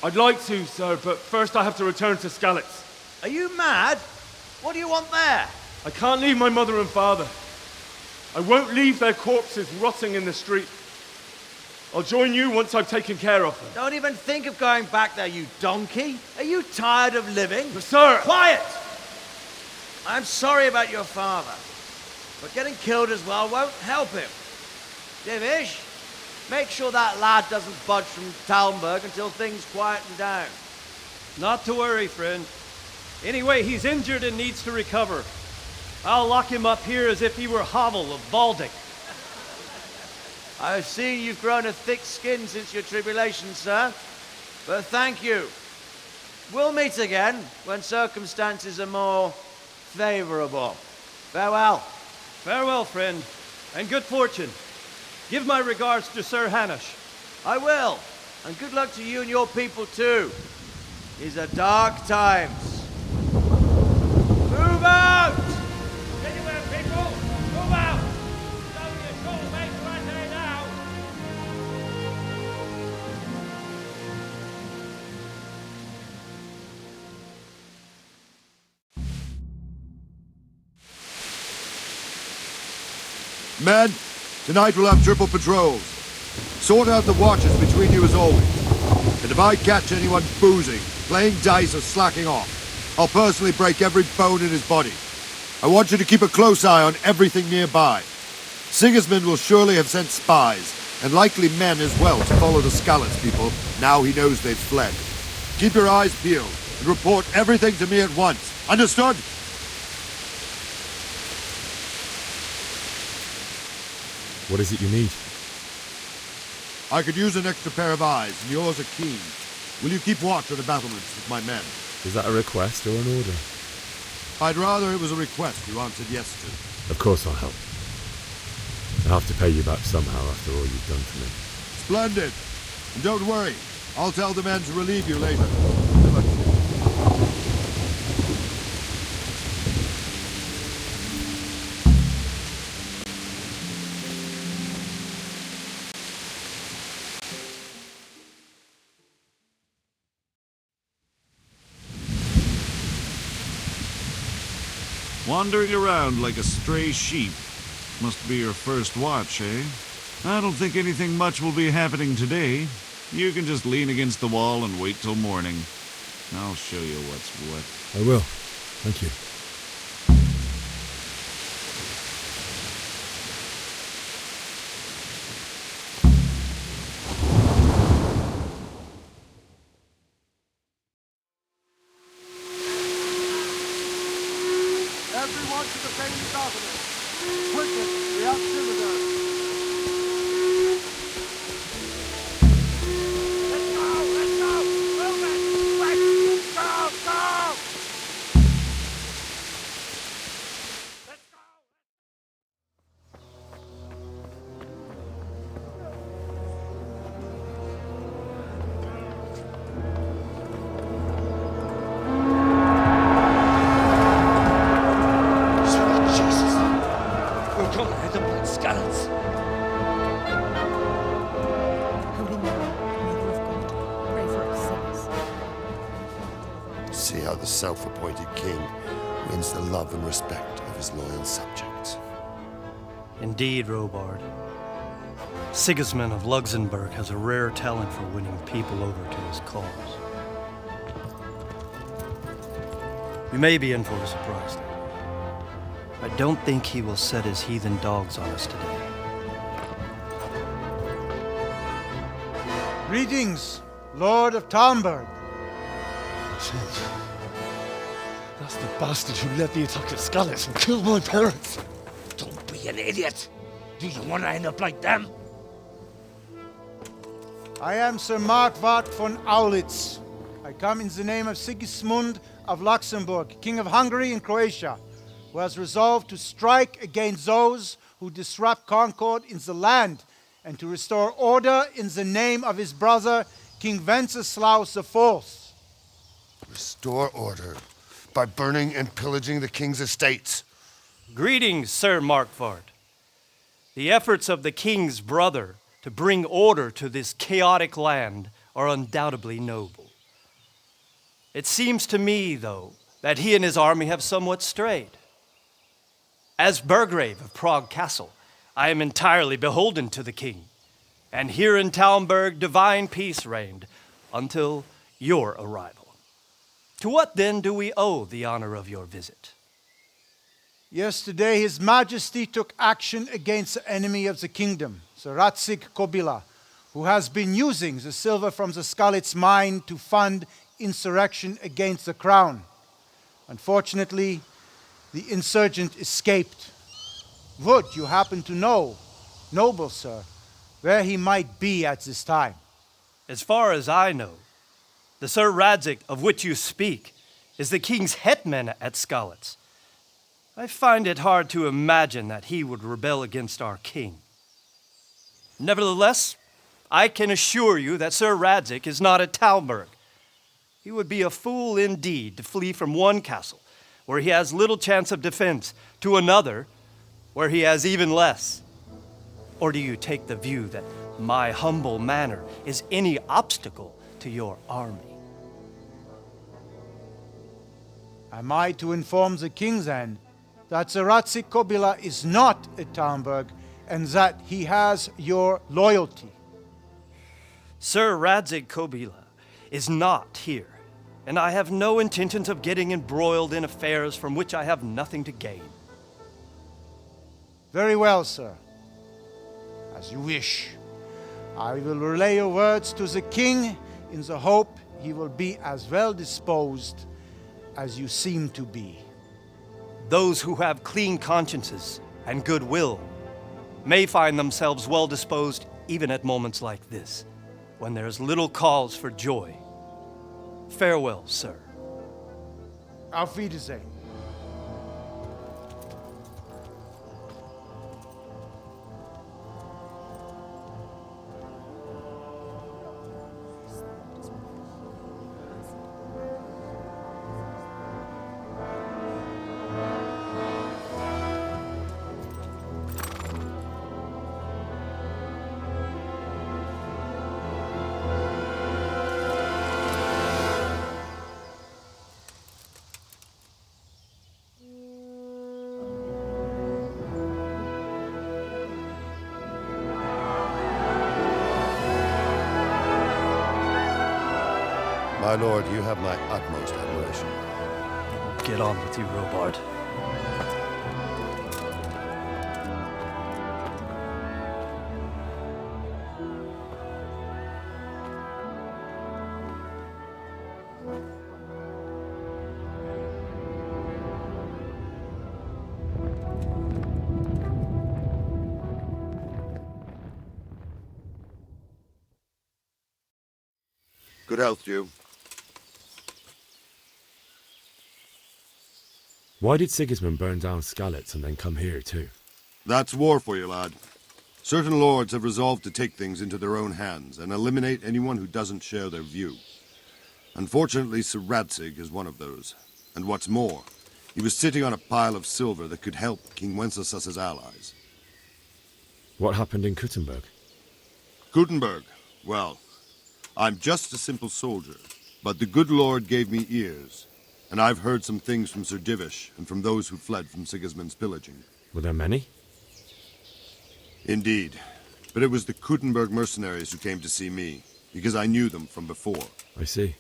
I'd like to, sir, but first I have to return to Skalitz. Are you mad? What do you want there? I can't leave my mother and father. I won't leave their corpses rotting in the street. I'll join you once I've taken care of them. Don't even think of going back there, you donkey. Are you tired of living? But sir! Quiet! I'm sorry about your father, but getting killed as well won't help him. Divish, make sure that lad doesn't budge from Talmberg until things quieten down. Not to worry, friend. Anyway, he's injured and needs to recover. I'll lock him up here as if he were Havel of Baldic. I've seen you've grown a thick skin since your tribulation, sir. But thank you. We'll meet again when circumstances are more favorable. Farewell. Farewell, friend, and good fortune. Give my regards to Sir Hanush. I will. And good luck to you and your people, too. These are dark times. Move out! Anywhere, people! Move out! It's only a short way to Ratai now! Men, tonight we'll have triple patrols. Sort out the watches between you as always. And if I catch anyone boozing, playing dice or slacking off, I'll personally break every bone in his body. I want you to keep a close eye on everything nearby. Sigismund will surely have sent spies, and likely men as well, to follow the Skalitz people, now he knows they've fled. Keep your eyes peeled, and report everything to me at once. Understood? What is it you need? I could use an extra pair of eyes, and yours are keen. Will you keep watch on the battlements with my men? Is that a request or an order? I'd rather it was a request you answered yes to. Of course I'll help. I'll have to pay you back somehow after all you've done for me. Splendid. And don't worry, I'll tell the men to relieve you later. Good luck to you. Wandering around like a stray sheep. Must be your first watch, eh? I don't think anything much will be happening today. You can just lean against the wall and wait till morning. I'll show you what's what. I will. Thank you. Everyone to the famous governor. Quickly, the auxiliary. See how the self-appointed king wins the love and respect of his loyal subjects. Indeed, Robard. Sigismund of Luxembourg has a rare talent for winning people over to his cause. You may be in for a surprise, though. I don't think he will set his heathen dogs on us today. Greetings, Lord of Talmberg. That's the bastard who led the attack at Skalitz and killed my parents. Don't be an idiot. Do you want to end up like them? I am Sir Markwart von Aulitz. I come in the name of Sigismund of Luxembourg, King of Hungary and Croatia, who has resolved to strike against those who disrupt concord in the land and to restore order in the name of his brother, King Wenceslaus IV. Restore order by burning and pillaging the king's estates. Greetings, Sir Markwart. The efforts of the king's brother to bring order to this chaotic land are undoubtedly noble. It seems to me, though, that he and his army have somewhat strayed. As Burgrave of Prague Castle, I am entirely beholden to the king, and here in Talmberg divine peace reigned until your arrival. To what then do we owe the honor of your visit? Yesterday, His Majesty took action against the enemy of the kingdom, Sir Radzig Kobyla, who has been using the silver from the Skalitz mine to fund insurrection against the crown. Unfortunately, the insurgent escaped. Would you happen to know, noble sir, where he might be at this time? As far as I know, the Sir Radzig of which you speak is the king's hetman at Skalitz. I find it hard to imagine that he would rebel against our king. Nevertheless, I can assure you that Sir Radzig is not at Talmberg. He would be a fool indeed to flee from one castle where he has little chance of defense to another where he has even less. Or do you take the view that my humble manner is any obstacle to your army? Am I to inform the king then that Sir Radzig Kobyla is not at Talmberg and that he has your loyalty? Sir Radzig Kobyla is not here, and I have no intentions of getting embroiled in affairs from which I have nothing to gain. Very well, sir. As you wish. I will relay your words to the king in the hope he will be as well disposed as you seem to be. Those who have clean consciences and goodwill may find themselves well disposed even at moments like this, when there is little cause for joy. Farewell, sir. Auf Wiedersehen. My lord, you have my utmost admiration. Get on with you, Robard. Good health to you. Why did Sigismund burn down Skalitz and then come here too? That's war for you, lad. Certain lords have resolved to take things into their own hands and eliminate anyone who doesn't share their view. Unfortunately, Sir Radzig is one of those. And what's more, he was sitting on a pile of silver that could help King Wenceslas's allies. What happened in Kuttenberg? Kuttenberg? Well, I'm just a simple soldier, but the good Lord gave me ears, and I've heard some things from Sir Divish and from those who fled from Sigismund's pillaging. Were there many? Indeed, but it was the Kuttenberg mercenaries who came to see me, because I knew them from before. I see.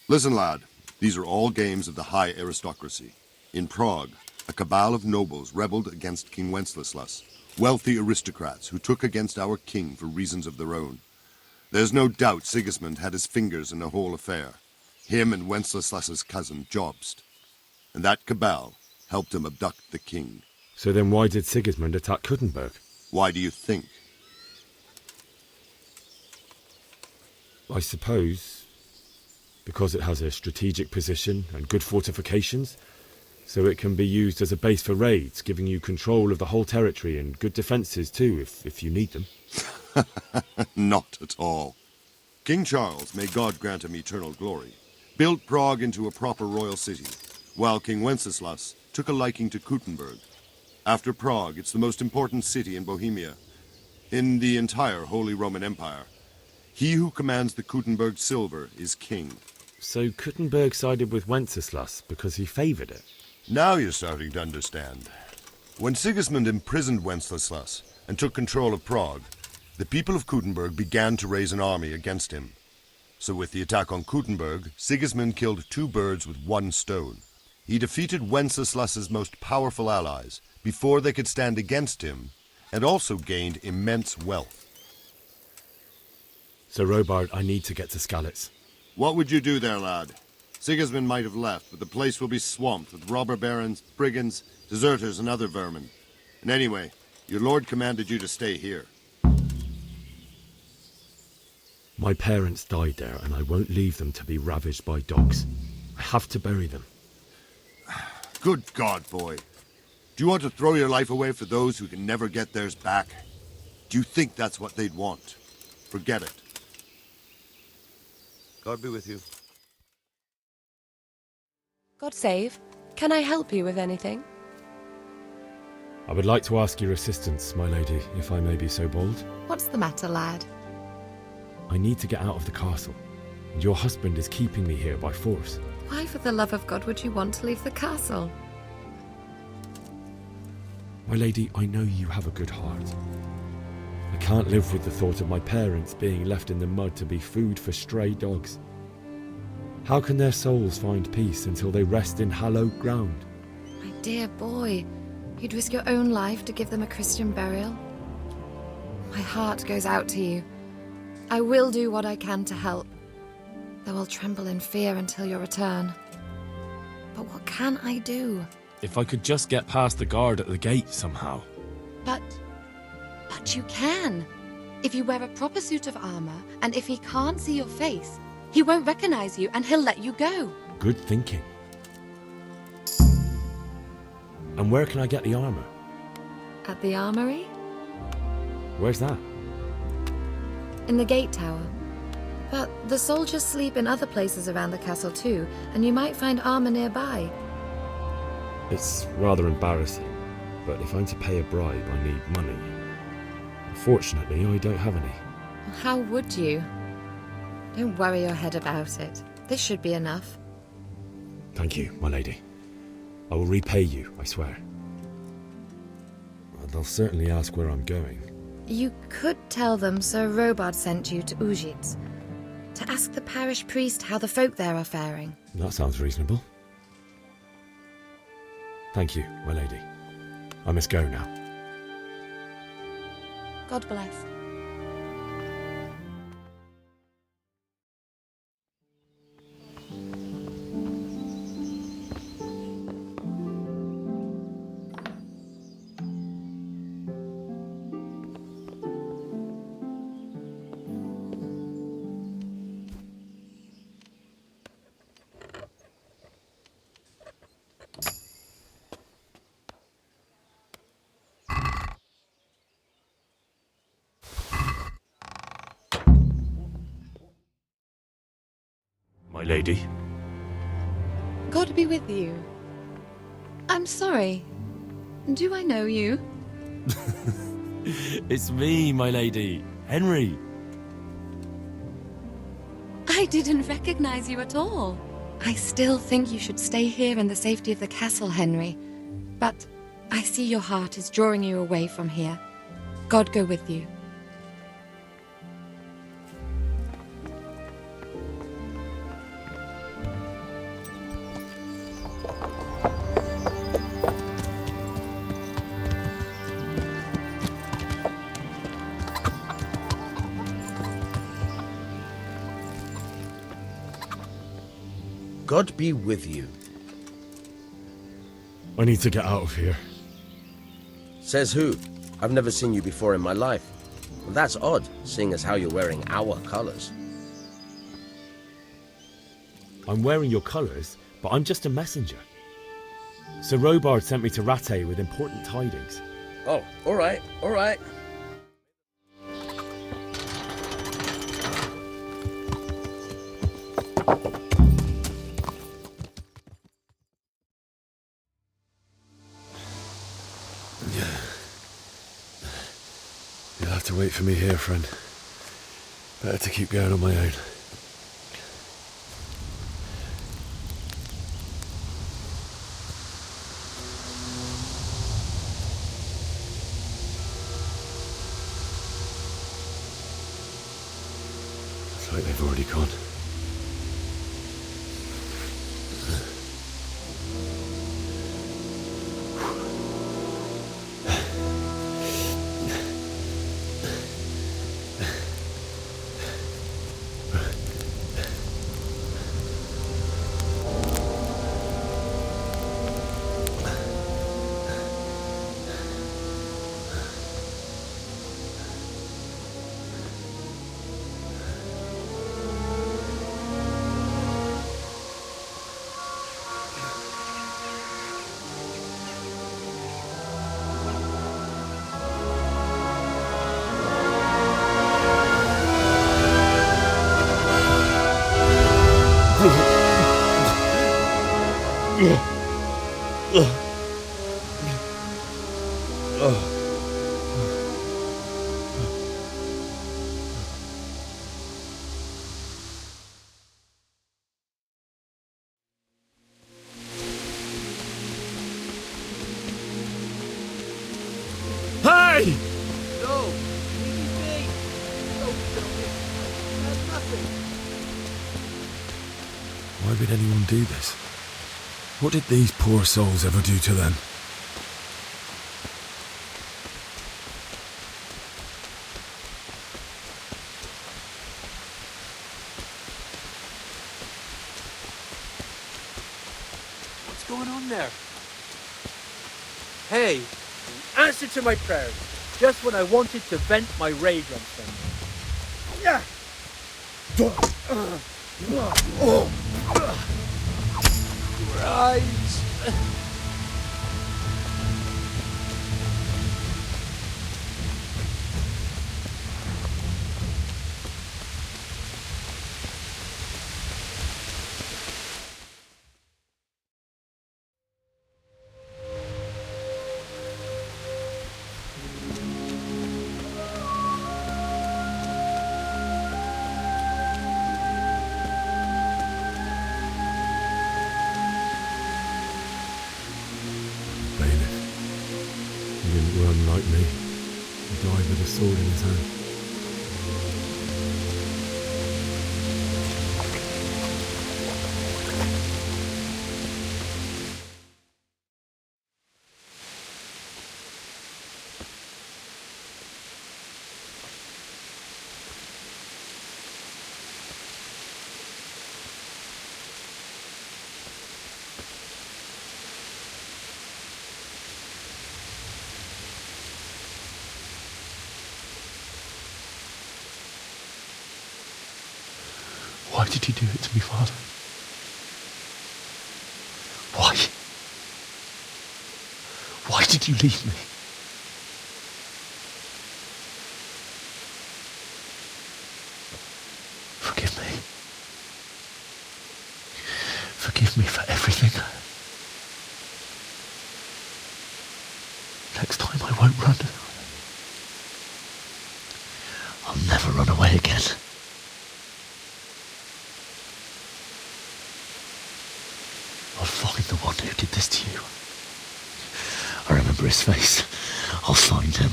Listen, lad, these are all games of the high aristocracy. In Prague, a cabal of nobles rebelled against King Wenceslas, wealthy aristocrats who took against our king for reasons of their own. There's no doubt Sigismund had his fingers in the whole affair. Him and Wenceslas's cousin, Jobst. And that cabal helped him abduct the king. So then why did Sigismund attack Kuttenberg? Why do you think? I suppose because it has a strategic position and good fortifications, so it can be used as a base for raids, giving you control of the whole territory and good defences too, if you need them. Not at all. King Charles, may God grant him eternal glory, built Prague into a proper royal city, while King Wenceslas took a liking to Kuttenberg. After Prague, it's the most important city in Bohemia, in the entire Holy Roman Empire. He who commands the Kuttenberg silver is king. So Kuttenberg sided with Wenceslas because he favoured it? Now you're starting to understand. When Sigismund imprisoned Wenceslas and took control of Prague, the people of Kuttenberg began to raise an army against him. So with the attack on Kuttenberg, Sigismund killed 2 birds with 1 stone. He defeated Wenceslas's most powerful allies before they could stand against him, and also gained immense wealth. So Robard, I need to get to Skalitz. What would you do there, lad? Sigismund might have left, but the place will be swamped with robber barons, brigands, deserters, and other vermin. And anyway, your lord commanded you to stay here. My parents died there, and I won't leave them to be ravaged by dogs. I have to bury them. Good God, boy. Do you want to throw your life away for those who can never get theirs back? Do you think that's what they'd want? Forget it. God be with you. God save. Can I help you with anything? I would like to ask your assistance, my lady, if I may be so bold. What's the matter, lad? I need to get out of the castle, and your husband is keeping me here by force. Why, for the love of God, would you want to leave the castle? My lady, I know you have a good heart. I can't live with the thought of my parents being left in the mud to be food for stray dogs. How can their souls find peace until they rest in hallowed ground? My dear boy, you'd risk your own life to give them a Christian burial? My heart goes out to you. I will do what I can to help, though I'll tremble in fear until your return. But what can I do? If I could just get past the guard at the gate somehow. But you can. If you wear a proper suit of armor, and if he can't see your face, he won't recognize you and he'll let you go. Good thinking. And where can I get the armor? At the armory? Where's that? In the gate tower. But the soldiers sleep in other places around the castle too, and you might find armor nearby. It's rather embarrassing, but if I'm to pay a bribe, I need money. Unfortunately, I don't have any. How would you? Don't worry your head about it. This should be enough. Thank you, my lady. I will repay you, I swear. They'll certainly ask where I'm going. You could tell them Sir Robard sent you to Ujits. To ask the parish priest how the folk there are faring. That sounds reasonable. Thank you, my lady. I must go now. God bless. My lady. God be with you. I'm sorry. Do I know you? It's me, my lady. Henry. I didn't recognize you at all. I still think you should stay here in the safety of the castle, Henry. But I see your heart is drawing you away from here. God go with you. God be with you. I need to get out of here. Says who? I've never seen you before in my life. That's odd, seeing as how you're wearing our colours. I'm wearing your colours, but I'm just a messenger. Sir Robard sent me to Rattay with important tidings. Oh, all right, all right. You'll have to wait for me here, friend. Better to keep going on my own. Looks like they've already gone. Hey! No! Leave me! Don't kill me! There's nothing! Why would anyone do this? What did these poor souls ever do to them? What's going on there? Hey, answer to my prayers. Just when I wanted to vent my rage on someone. Yeah. Right. He didn't run like me. He died with a sword in his hand. Why did you do it to me, Father? Why? Why did you leave me? Forgive me. Forgive me for everything. Next time I won't run. I'll never run away again. I'll find the one who did this to you. I remember his face. I'll find him.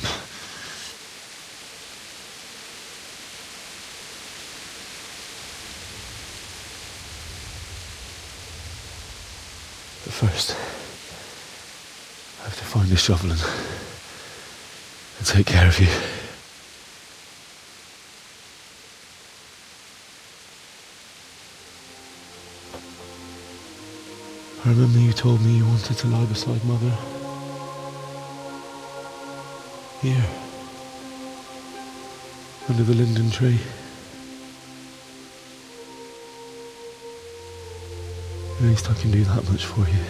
But first, I have to find a shovel and take care of you. I remember you told me you wanted to lie beside Mother. Here. Under the linden tree. At least I can do that much for you.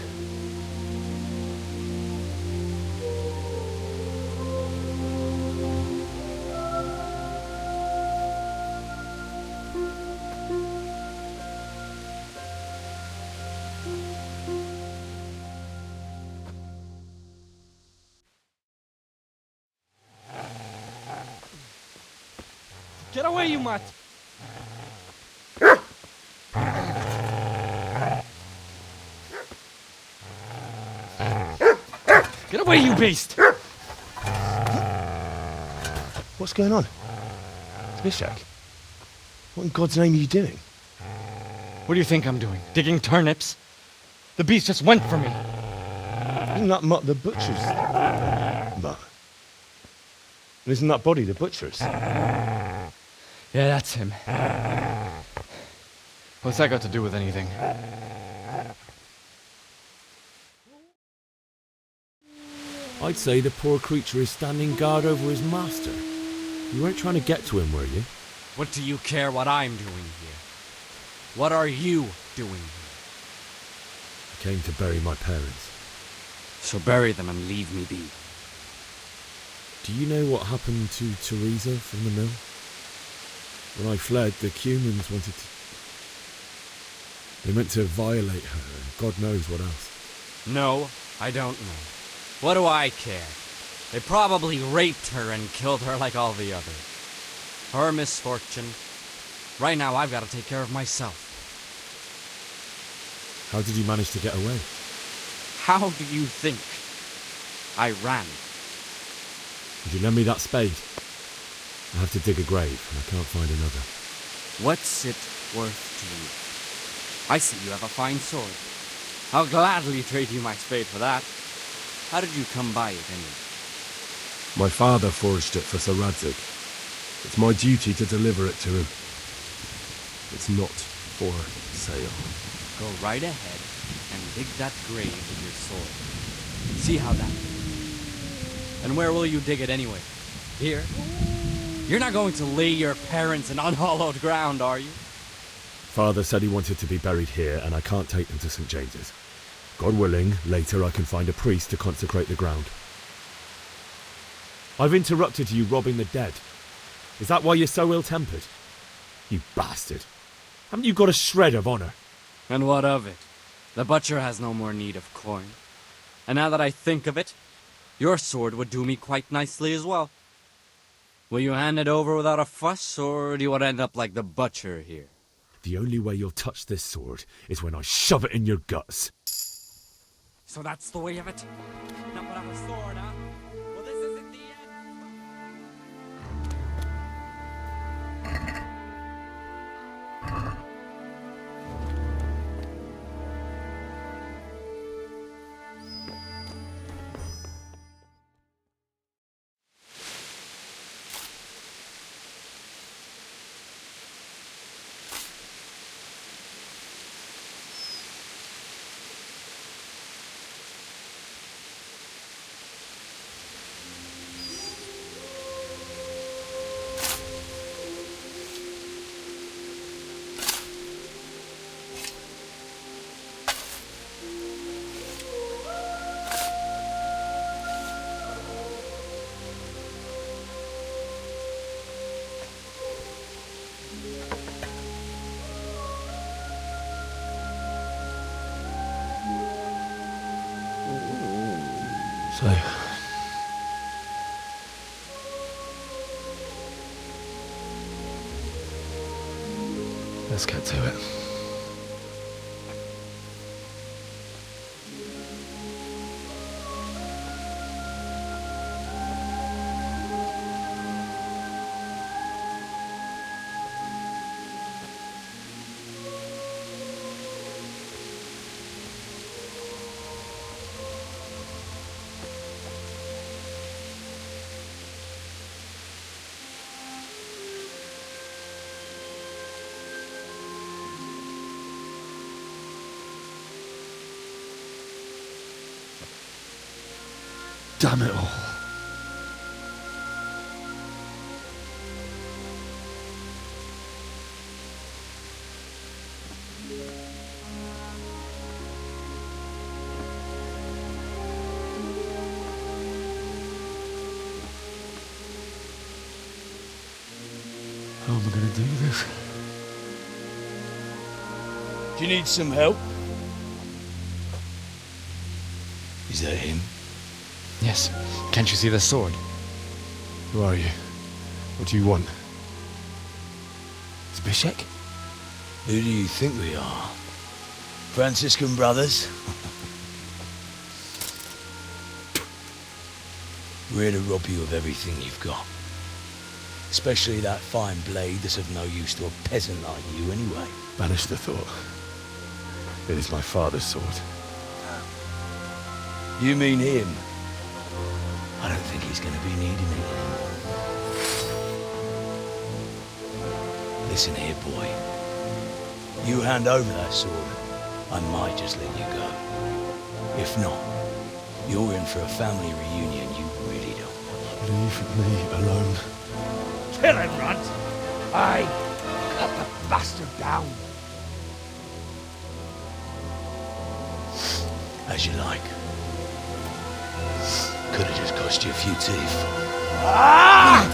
Get away, you mutt! Get away, you beast! What's going on? Bishak? What in God's name are you doing? What do you think I'm doing? Digging turnips? The beast just went for me. Isn't that Mutt the butcher's? Mutt? And isn't that body the butcher's? Yeah, that's him. What's that got to do with anything? I'd say the poor creature is standing guard over his master. You weren't trying to get to him, were you? What do you care what I'm doing here? What are you doing here? I came to bury my parents. So bury them and leave me be. Do you know what happened to Theresa from the mill? When I fled, the Cumans wanted to... They meant to violate her, and God knows what else. No, I don't know. What do I care? They probably raped her and killed her like all the others. Her misfortune. Right now, I've got to take care of myself. How did you manage to get away? How do you think? I ran. Would you lend me that spade? I have to dig a grave, and I can't find another. What's it worth to you? I see you have a fine sword. I'll gladly trade you my spade for that. How did you come by it, anyway? My father forged it for Sir Radzig. It's my duty to deliver it to him. It's not for sale. Go right ahead and dig that grave with your sword. See how that is. And where will you dig it anyway? Here? You're not going to lay your parents in unhallowed ground, are you? Father said he wanted to be buried here, and I can't take them to St. James's. God willing, later I can find a priest to consecrate the ground. I've interrupted you robbing the dead. Is that why you're so ill-tempered? You bastard. Haven't you got a shred of honor? And what of it? The butcher has no more need of coin. And now that I think of it, your sword would do me quite nicely as well. Will you hand it over without a fuss, or do you want to end up like the butcher here? The only way you'll touch this sword is when I shove it in your guts. So that's the way of it? Not without a sword, huh? Well, this isn't the end. So... let's get to it. Damn it all. How am I going to do this? Do you need some help? Is that him? Yes. Can't you see the sword? Who are you? What do you want? Zbyszek? Who do you think we are? Franciscan brothers? We're here to rob you of everything you've got. Especially that fine blade that's of no use to a peasant like you anyway. Banish the thought. It is my father's sword. You mean him? I don't think he's going to be needing it. Listen here, boy. You hand over that sword, I might just let you go. If not, you're in for a family reunion you really don't want. Leave me alone. Kill him, Runt! Aye, cut the bastard down. As you like. Could have just cost you a few teeth. Ah!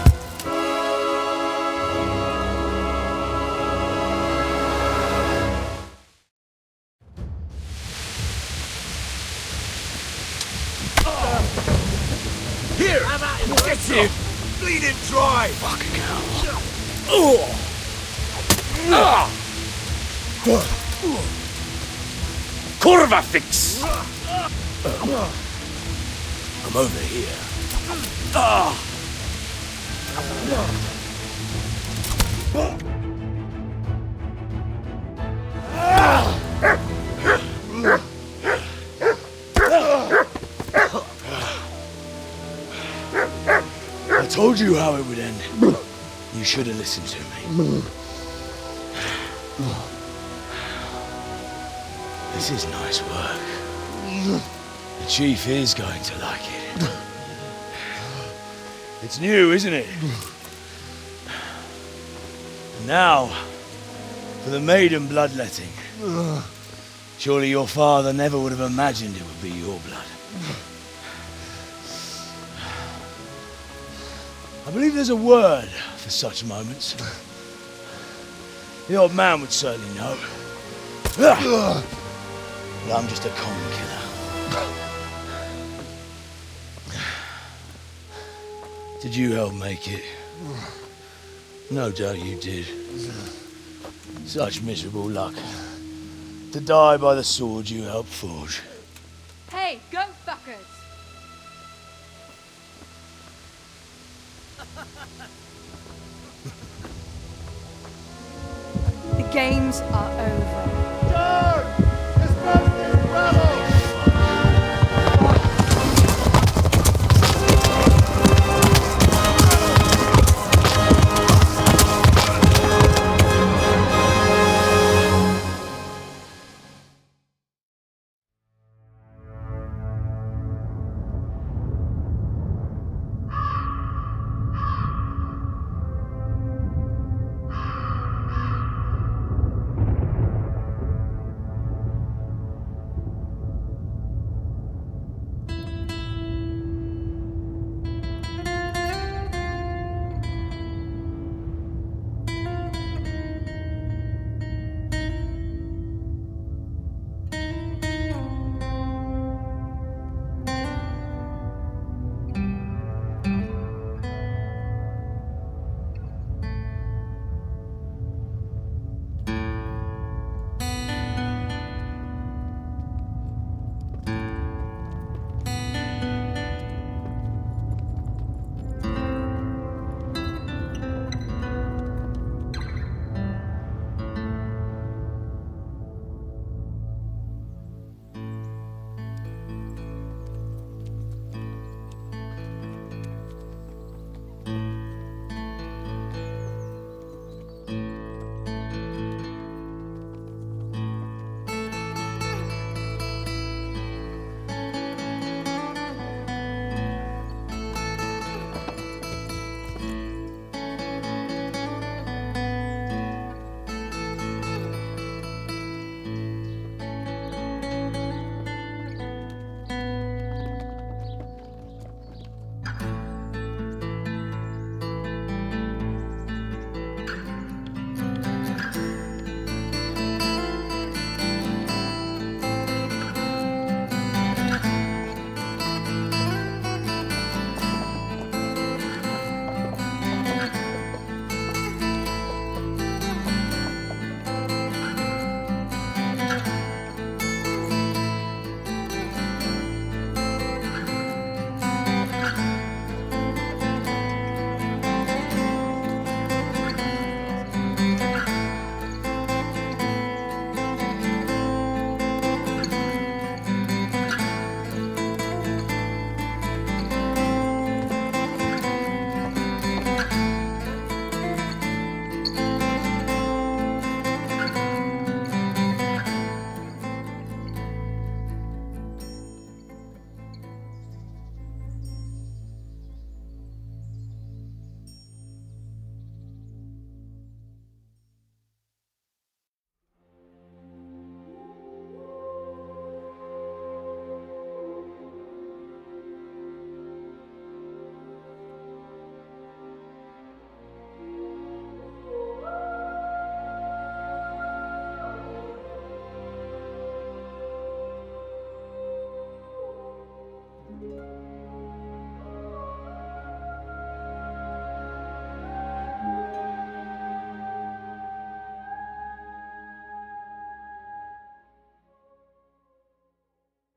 Here! Get you! Bleed it dry! Fucking hell. Kurva fix! I'm over here. I told you how it would end. You should have listened to me. This is nice work. The chief is going to like it. It's new, isn't it? And now, for the maiden bloodletting. Surely your father never would have imagined it would be your blood. I believe there's a word for such moments. The old man would certainly know. But I'm just a common killer. Did you help make it? No doubt you did. Such miserable luck. To die by the sword you helped forge. Hey, go fuckers! The games are over.